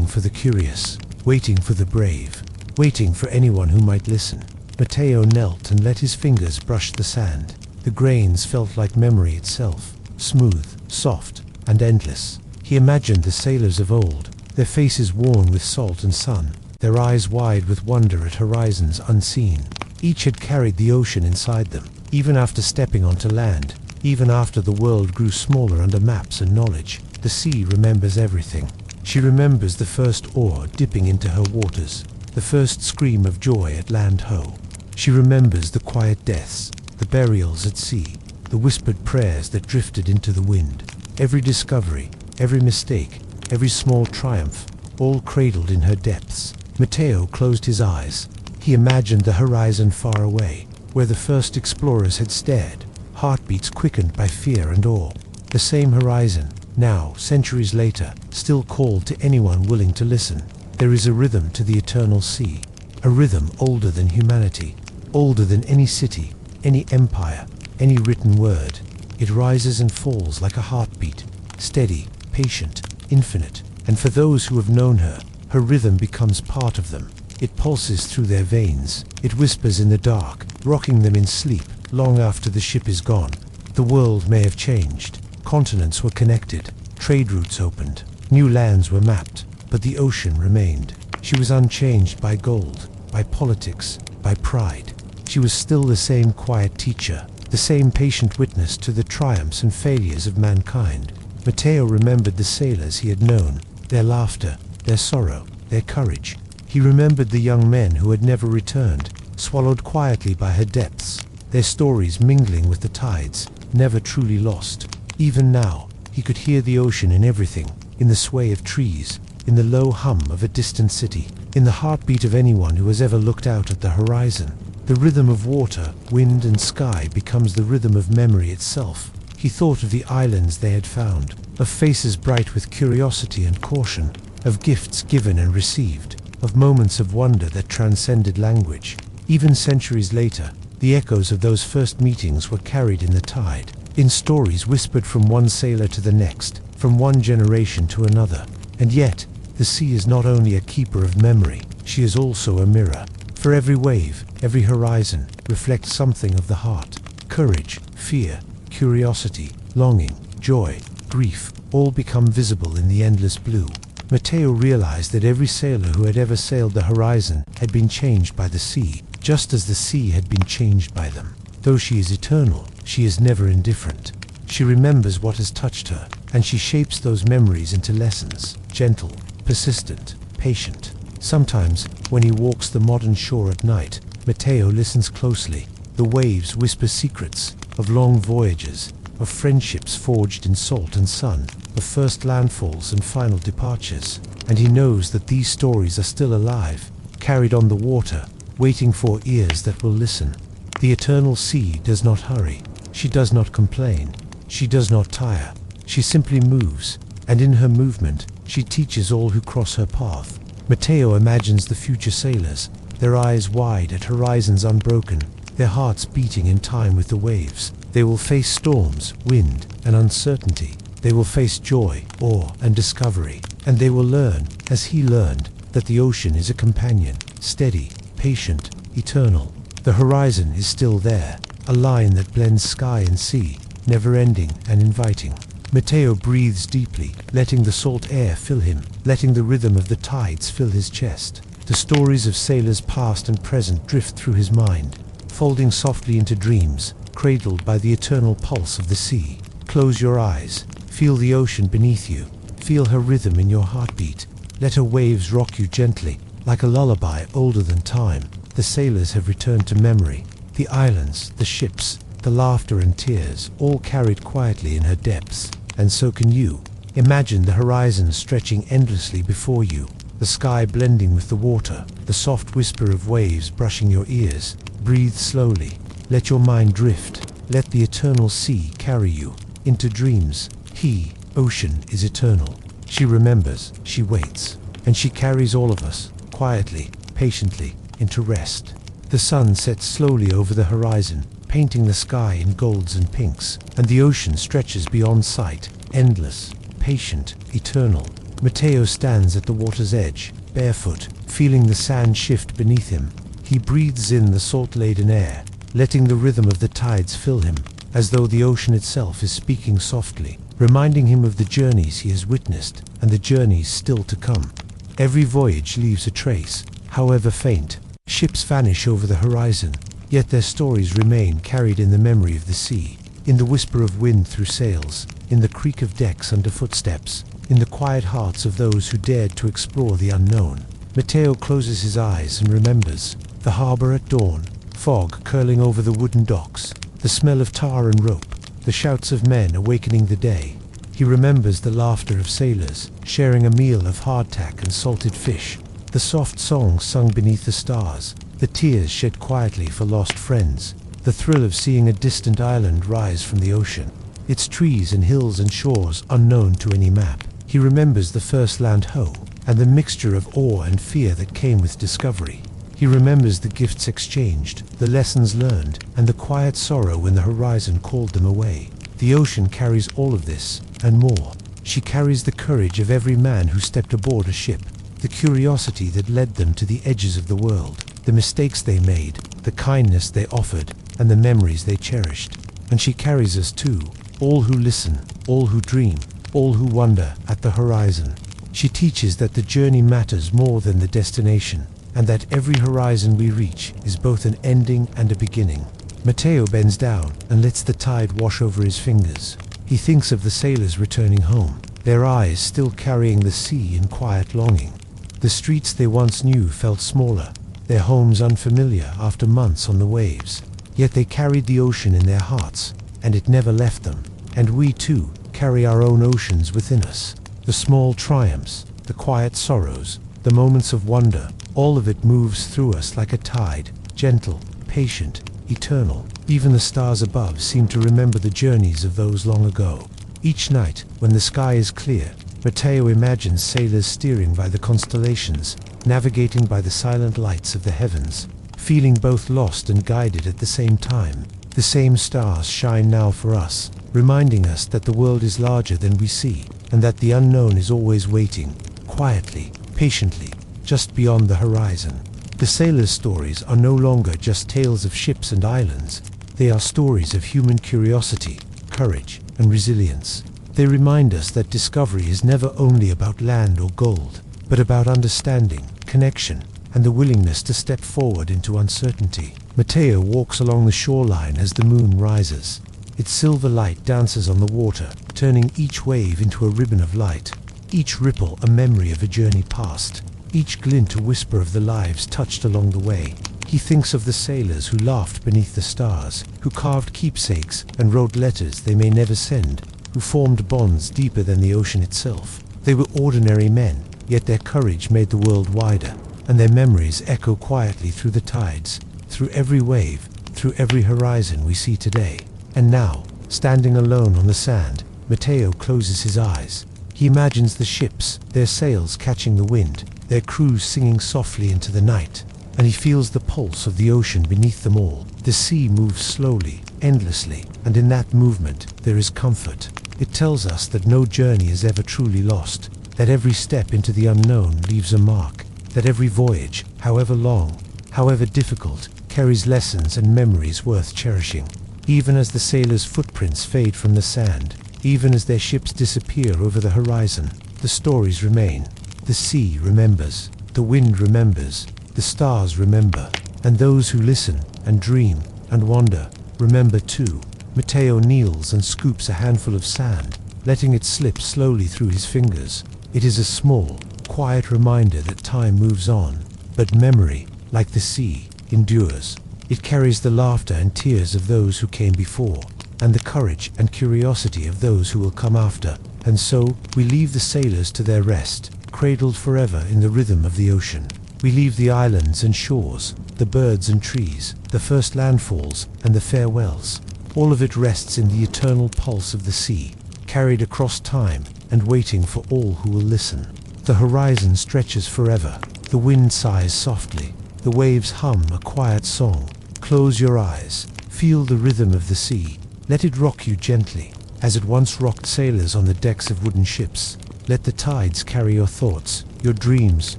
for the curious, waiting for the brave, waiting for anyone who might listen. Matteo knelt and let his fingers brush the sand. The grains felt like memory itself, smooth, soft, and endless. He imagined the sailors of old, their faces worn with salt and sun, their eyes wide with wonder at horizons unseen. Each had carried the ocean inside them, even after stepping onto land, even after the world grew smaller under maps and knowledge. The sea remembers everything. She remembers the first oar dipping into her waters, the first scream of joy at land ho. She remembers the quiet deaths, the burials at sea, the whispered prayers that drifted into the wind. Every discovery, every mistake, every small triumph, all cradled in her depths. Matteo closed his eyes. He imagined the horizon far away, where the first explorers had stared, heartbeats quickened by fear and awe. The same horizon, now, centuries later, still called to anyone willing to listen. There is a rhythm to the eternal sea, a rhythm older than humanity, older than any city, any empire, any written word. It rises and falls like a heartbeat, steady, patient, infinite, and for those who have known her, her rhythm becomes part of them. It pulses through their veins. It whispers in the dark, rocking them in sleep long after the ship is gone. The world may have changed. Continents were connected. Trade routes opened. New lands were mapped. But the ocean remained. She was unchanged by gold, by politics, by pride. She was still the same quiet teacher, the same patient witness to the triumphs and failures of mankind. Matteo remembered the sailors he had known, their laughter, their sorrow, their courage. He remembered the young men who had never returned, swallowed quietly by her depths, their stories mingling with the tides, never truly lost. Even now, he He could hear the ocean in everything, in the sway of trees, in the low hum of a distant city, in the heartbeat of anyone who has ever looked out at the horizon. The rhythm of water, wind and sky becomes the rhythm of memory itself. He thought of the islands they had found, of faces bright with curiosity and caution, of gifts given and received, of moments of wonder that transcended language. Even centuries later, the echoes of those first meetings were carried in the tide, in stories whispered from one sailor to the next, from one generation to another. And yet, the sea is not only a keeper of memory, she is also a mirror. For every wave, every horizon, reflects something of the heart. Courage, fear, curiosity, longing, joy, grief, all become visible in the endless blue. Matteo realized that every sailor who had ever sailed the horizon had been changed by the sea, just as the sea had been changed by them. Though she is eternal, she is never indifferent. She remembers what has touched her, and she shapes those memories into lessons, gentle, persistent, patient. Sometimes, when he walks the modern shore at night, Matteo listens closely. The waves whisper secrets of long voyages, of friendships forged in salt and sun, of first landfalls and final departures. And he knows that these stories are still alive, carried on the water, waiting for ears that will listen. The eternal sea does not hurry. She does not complain. She does not tire. She simply moves, and in her movement, she teaches all who cross her path. Matteo imagines the future sailors, their eyes wide at horizons unbroken, their hearts beating in time with the waves. They will face storms, wind, and uncertainty. They will face joy, awe, and discovery. And they will learn, as he learned, that the ocean is a companion, steady, patient, eternal. The horizon is still there, a line that blends sky and sea, never-ending and inviting. Matteo breathes deeply, letting the salt air fill him, letting the rhythm of the tides fill his chest. The stories of sailors past and present drift through his mind, folding softly into dreams, cradled by the eternal pulse of the sea. Close your eyes, feel the ocean beneath you, feel her rhythm in your heartbeat. Let her waves rock you gently, like a lullaby older than time. The sailors have returned to memory, the islands, the ships, the laughter and tears, all carried quietly in her depths. And so can you. Imagine the horizon stretching endlessly before you, the sky blending with the water, the soft whisper of waves brushing your ears. Breathe slowly. Let your mind drift. Let the eternal sea carry you into dreams. He, ocean, is eternal. She remembers, she waits, and she carries all of us, quietly, patiently, into rest. The sun sets slowly over the horizon, painting the sky in golds and pinks, and the ocean stretches beyond sight, endless, patient, eternal. Matteo stands at the water's edge, barefoot, feeling the sand shift beneath him. He breathes in the salt-laden air, letting the rhythm of the tides fill him, as though the ocean itself is speaking softly, reminding him of the journeys he has witnessed and the journeys still to come. Every voyage leaves a trace, however faint. Ships vanish over the horizon, yet their stories remain carried in the memory of the sea, in the whisper of wind through sails, in the creak of decks under footsteps, in the quiet hearts of those who dared to explore the unknown. Matteo closes his eyes and remembers the harbor at dawn, fog curling over the wooden docks, the smell of tar and rope, the shouts of men awakening the day. He remembers the laughter of sailors, sharing a meal of hardtack and salted fish, the soft songs sung beneath the stars, the tears shed quietly for lost friends, the thrill of seeing a distant island rise from the ocean, its trees and hills and shores unknown to any map. He remembers the first land ho, and the mixture of awe and fear that came with discovery. He remembers the gifts exchanged, the lessons learned, and the quiet sorrow when the horizon called them away. The ocean carries all of this, and more. She carries the courage of every man who stepped aboard a ship, the curiosity that led them to the edges of the world, the mistakes they made, the kindness they offered, and the memories they cherished. And she carries us too, all who listen, all who dream, all who wonder at the horizon. She teaches that the journey matters more than the destination, and that every horizon we reach is both an ending and a beginning. Matteo bends down and lets the tide wash over his fingers. He thinks of the sailors returning home, their eyes still carrying the sea in quiet longing. The streets they once knew felt smaller, their homes unfamiliar after months on the waves. Yet they carried the ocean in their hearts, and it never left them. And we too carry our own oceans within us. The small triumphs, the quiet sorrows, the moments of wonder, all of it moves through us like a tide, gentle, patient, eternal. Even the stars above seem to remember the journeys of those long ago. Each night, when the sky is clear, Matteo imagines sailors steering by the constellations, navigating by the silent lights of the heavens, feeling both lost and guided at the same time. The same stars shine now for us, reminding us that the world is larger than we see, and that the unknown is always waiting, quietly, patiently, just beyond the horizon. The sailors' stories are no longer just tales of ships and islands. They are stories of human curiosity, courage, and resilience. They remind us that discovery is never only about land or gold, but about understanding, connection, and the willingness to step forward into uncertainty. Matteo walks along the shoreline as the moon rises. Its silver light dances on the water, turning each wave into a ribbon of light, each ripple a memory of a journey past, each glint a whisper of the lives touched along the way. He thinks of the sailors who laughed beneath the stars, who carved keepsakes and wrote letters they may never send, who formed bonds deeper than the ocean itself. They were ordinary men, yet their courage made the world wider, and their memories echo quietly through the tides, through every wave, through every horizon we see today. And now, standing alone on the sand, Matteo closes his eyes. He imagines the ships, their sails catching the wind, their crews singing softly into the night, and he feels the pulse of the ocean beneath them all. The sea moves slowly, endlessly, and in that movement there is comfort. It tells us that no journey is ever truly lost, that every step into the unknown leaves a mark, that every voyage, however long, however difficult, carries lessons and memories worth cherishing. Even as the sailors' footprints fade from the sand, even as their ships disappear over the horizon, the stories remain. The sea remembers, the wind remembers, the stars remember, and those who listen and dream and wonder remember too. Matteo kneels and scoops a handful of sand, letting it slip slowly through his fingers. It is a small, quiet reminder that time moves on, but memory, like the sea, endures. It carries the laughter and tears of those who came before, and the courage and curiosity of those who will come after. And so, we leave the sailors to their rest, cradled forever in the rhythm of the ocean. We leave the islands and shores, the birds and trees, the first landfalls and the farewells. All of it rests in the eternal pulse of the sea, carried across time and waiting for all who will listen. The horizon stretches forever. The wind sighs softly. The waves hum a quiet song. Close your eyes. Feel the rhythm of the sea. Let it rock you gently, as it once rocked sailors on the decks of wooden ships. Let the tides carry your thoughts, your dreams,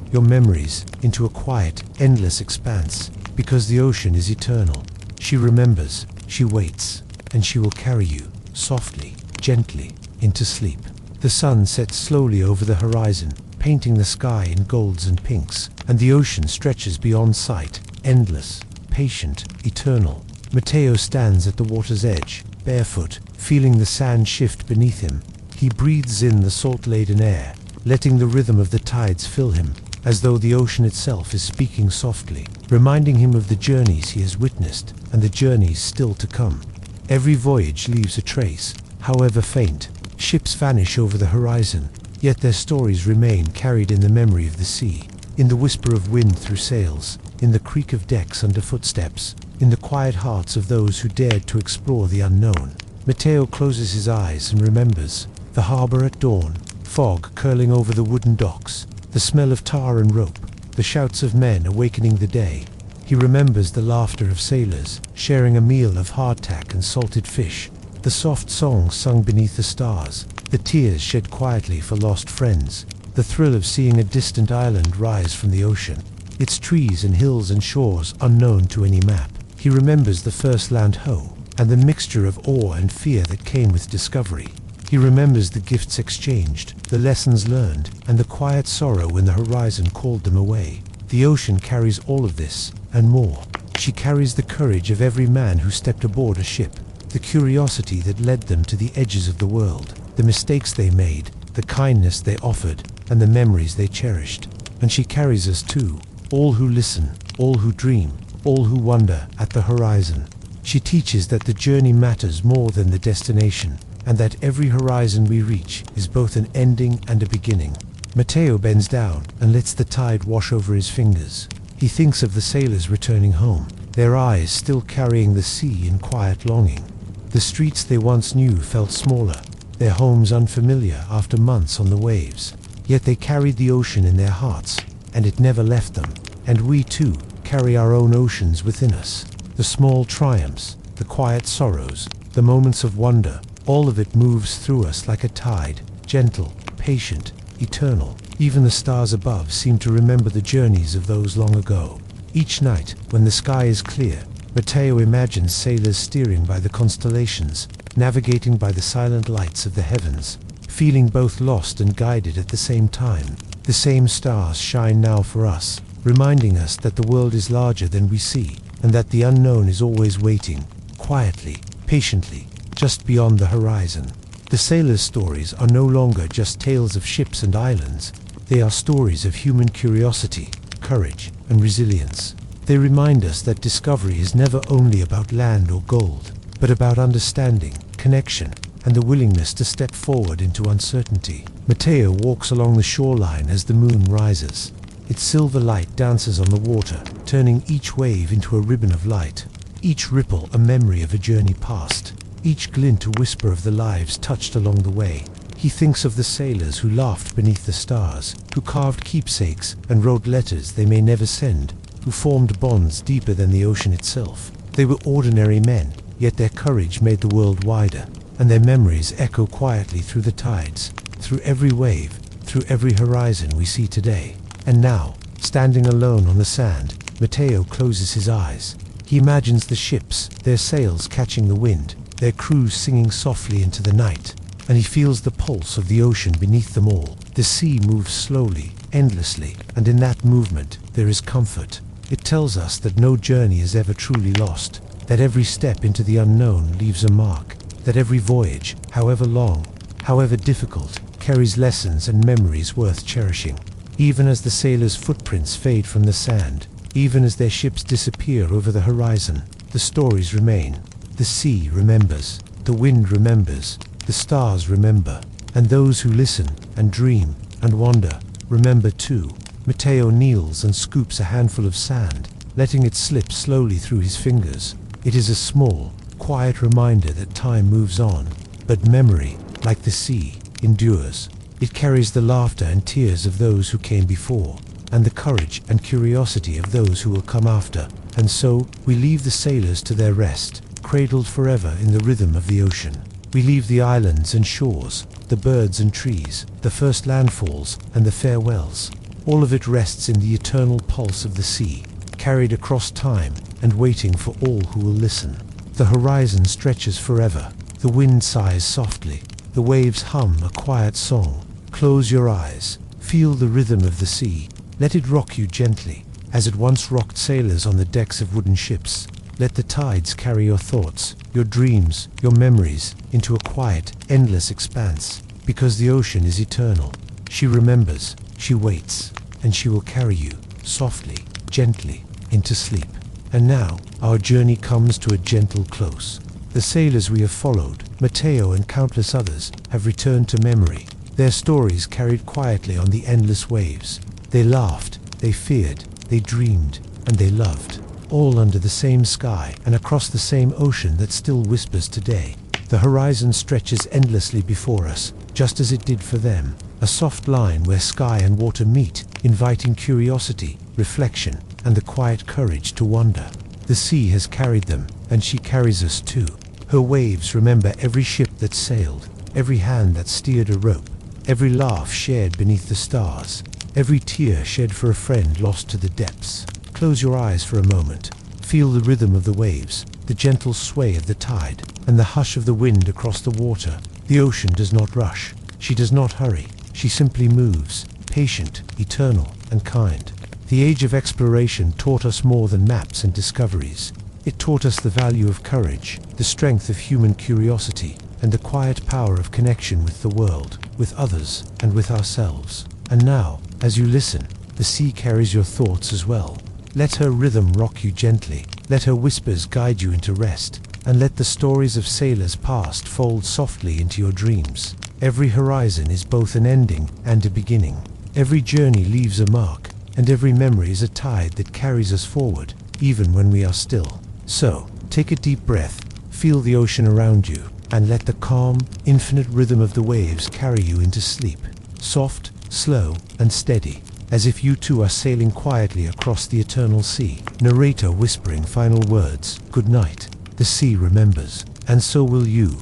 your memories into a quiet, endless expanse. Because the ocean is eternal. She remembers, she waits, and she will carry you, softly, gently, into sleep. The sun sets slowly over the horizon, painting the sky in golds and pinks, and the ocean stretches beyond sight, endless, patient, eternal. Matteo stands at the water's edge, barefoot, feeling the sand shift beneath him. He breathes in the salt-laden air, letting the rhythm of the tides fill him, as though the ocean itself is speaking softly, reminding him of the journeys he has witnessed and the journeys still to come. Every voyage leaves a trace, however faint. Ships vanish over the horizon, yet their stories remain carried in the memory of the sea, in the whisper of wind through sails, in the creak of decks under footsteps, in the quiet hearts of those who dared to explore the unknown. Matteo closes his eyes and remembers the harbor at dawn, fog curling over the wooden docks, the smell of tar and rope, the shouts of men awakening the day. He remembers the laughter of sailors, sharing a meal of hardtack and salted fish, the soft songs sung beneath the stars, the tears shed quietly for lost friends, the thrill of seeing a distant island rise from the ocean, its trees and hills and shores unknown to any map. He remembers the first land ho, and the mixture of awe and fear that came with discovery. He remembers the gifts exchanged, the lessons learned, and the quiet sorrow when the horizon called them away. The ocean carries all of this, and more. She carries the courage of every man who stepped aboard a ship, the curiosity that led them to the edges of the world, the mistakes they made, the kindness they offered, and the memories they cherished. And she carries us too, all who listen, all who dream, all who wonder at the horizon. She teaches that the journey matters more than the destination, and that every horizon we reach is both an ending and a beginning. Matteo bends down and lets the tide wash over his fingers. He thinks of the sailors returning home, their eyes still carrying the sea in quiet longing. The streets they once knew felt smaller, their homes unfamiliar after months on the waves. Yet they carried the ocean in their hearts, and it never left them. And we too carry our own oceans within us. The small triumphs, the quiet sorrows, the moments of wonder, all of it moves through us like a tide, gentle, patient, eternal. Even the stars above seem to remember the journeys of those long ago. Each night, when the sky is clear, Matteo imagines sailors steering by the constellations, navigating by the silent lights of the heavens, feeling both lost and guided at the same time. The same stars shine now for us, reminding us that the world is larger than we see, and that the unknown is always waiting, quietly, patiently, just beyond the horizon. The sailors' stories are no longer just tales of ships and islands. They are stories of human curiosity, courage, and resilience. They remind us that discovery is never only about land or gold, but about understanding, connection, and the willingness to step forward into uncertainty. Matteo walks along the shoreline as the moon rises. Its silver light dances on the water, turning each wave into a ribbon of light, each ripple a memory of a journey past, each glint a whisper of the lives touched along the way. He thinks of the sailors who laughed beneath the stars, who carved keepsakes and wrote letters they may never send, who formed bonds deeper than the ocean itself. They were ordinary men, yet their courage made the world wider, and their memories echo quietly through the tides, through every wave, through every horizon we see today. And now, standing alone on the sand, Matteo closes his eyes. He imagines the ships, their sails catching the wind, their crews singing softly into the night, and he feels the pulse of the ocean beneath them all. The sea moves slowly, endlessly, and in that movement there is comfort. It tells us that no journey is ever truly lost, that every step into the unknown leaves a mark, that every voyage, however long, however difficult, carries lessons and memories worth cherishing. Even as the sailors' footprints fade from the sand, even as their ships disappear over the horizon, the stories remain. The sea remembers, the wind remembers, the stars remember, and those who listen and dream and wonder remember too. Matteo kneels and scoops a handful of sand, letting it slip slowly through his fingers. It is a small, quiet reminder that time moves on, but memory, like the sea, endures. It carries the laughter and tears of those who came before, and the courage and curiosity of those who will come after. And so, we leave the sailors to their rest, cradled forever in the rhythm of the ocean. We leave the islands and shores, the birds and trees, the first landfalls and the farewells. All of it rests in the eternal pulse of the sea, carried across time and waiting for all who will listen. The horizon stretches forever. The wind sighs softly. The waves hum a quiet song. Close your eyes. Feel the rhythm of the sea. Let it rock you gently, as it once rocked sailors on the decks of wooden ships. Let the tides carry your thoughts, your dreams, your memories into a quiet, endless expanse. Because the ocean is eternal. She remembers, she waits, and she will carry you, softly, gently, into sleep. And now, our journey comes to a gentle close. The sailors we have followed, Matteo and countless others, have returned to memory, their stories carried quietly on the endless waves. They laughed, they feared, they dreamed, and they loved, all under the same sky and across the same ocean that still whispers today. The horizon stretches endlessly before us, just as it did for them, a soft line where sky and water meet, inviting curiosity, reflection, and the quiet courage to wander. The sea has carried them, and she carries us too. Her waves remember every ship that sailed, every hand that steered a rope, every laugh shared beneath the stars, every tear shed for a friend lost to the depths. Close your eyes for a moment. Feel the rhythm of the waves, the gentle sway of the tide, and the hush of the wind across the water. The ocean does not rush. She does not hurry. She simply moves, patient, eternal, and kind. The age of exploration taught us more than maps and discoveries. It taught us the value of courage, the strength of human curiosity, and the quiet power of connection with the world, with others, and with ourselves. And now, as you listen, the sea carries your thoughts as well. Let her rhythm rock you gently. Let her whispers guide you into rest. and let the stories of sailors past fold softly into your dreams. Every horizon is both an ending and a beginning. Every journey leaves a mark, and every memory is a tide that carries us forward, even when we are still. So, take a deep breath, feel the ocean around you, and let the calm, infinite rhythm of the waves carry you into sleep. Soft, slow, and steady, as if you too are sailing quietly across the eternal sea. Narrator whispering final words. Good night. The sea remembers, and so will you.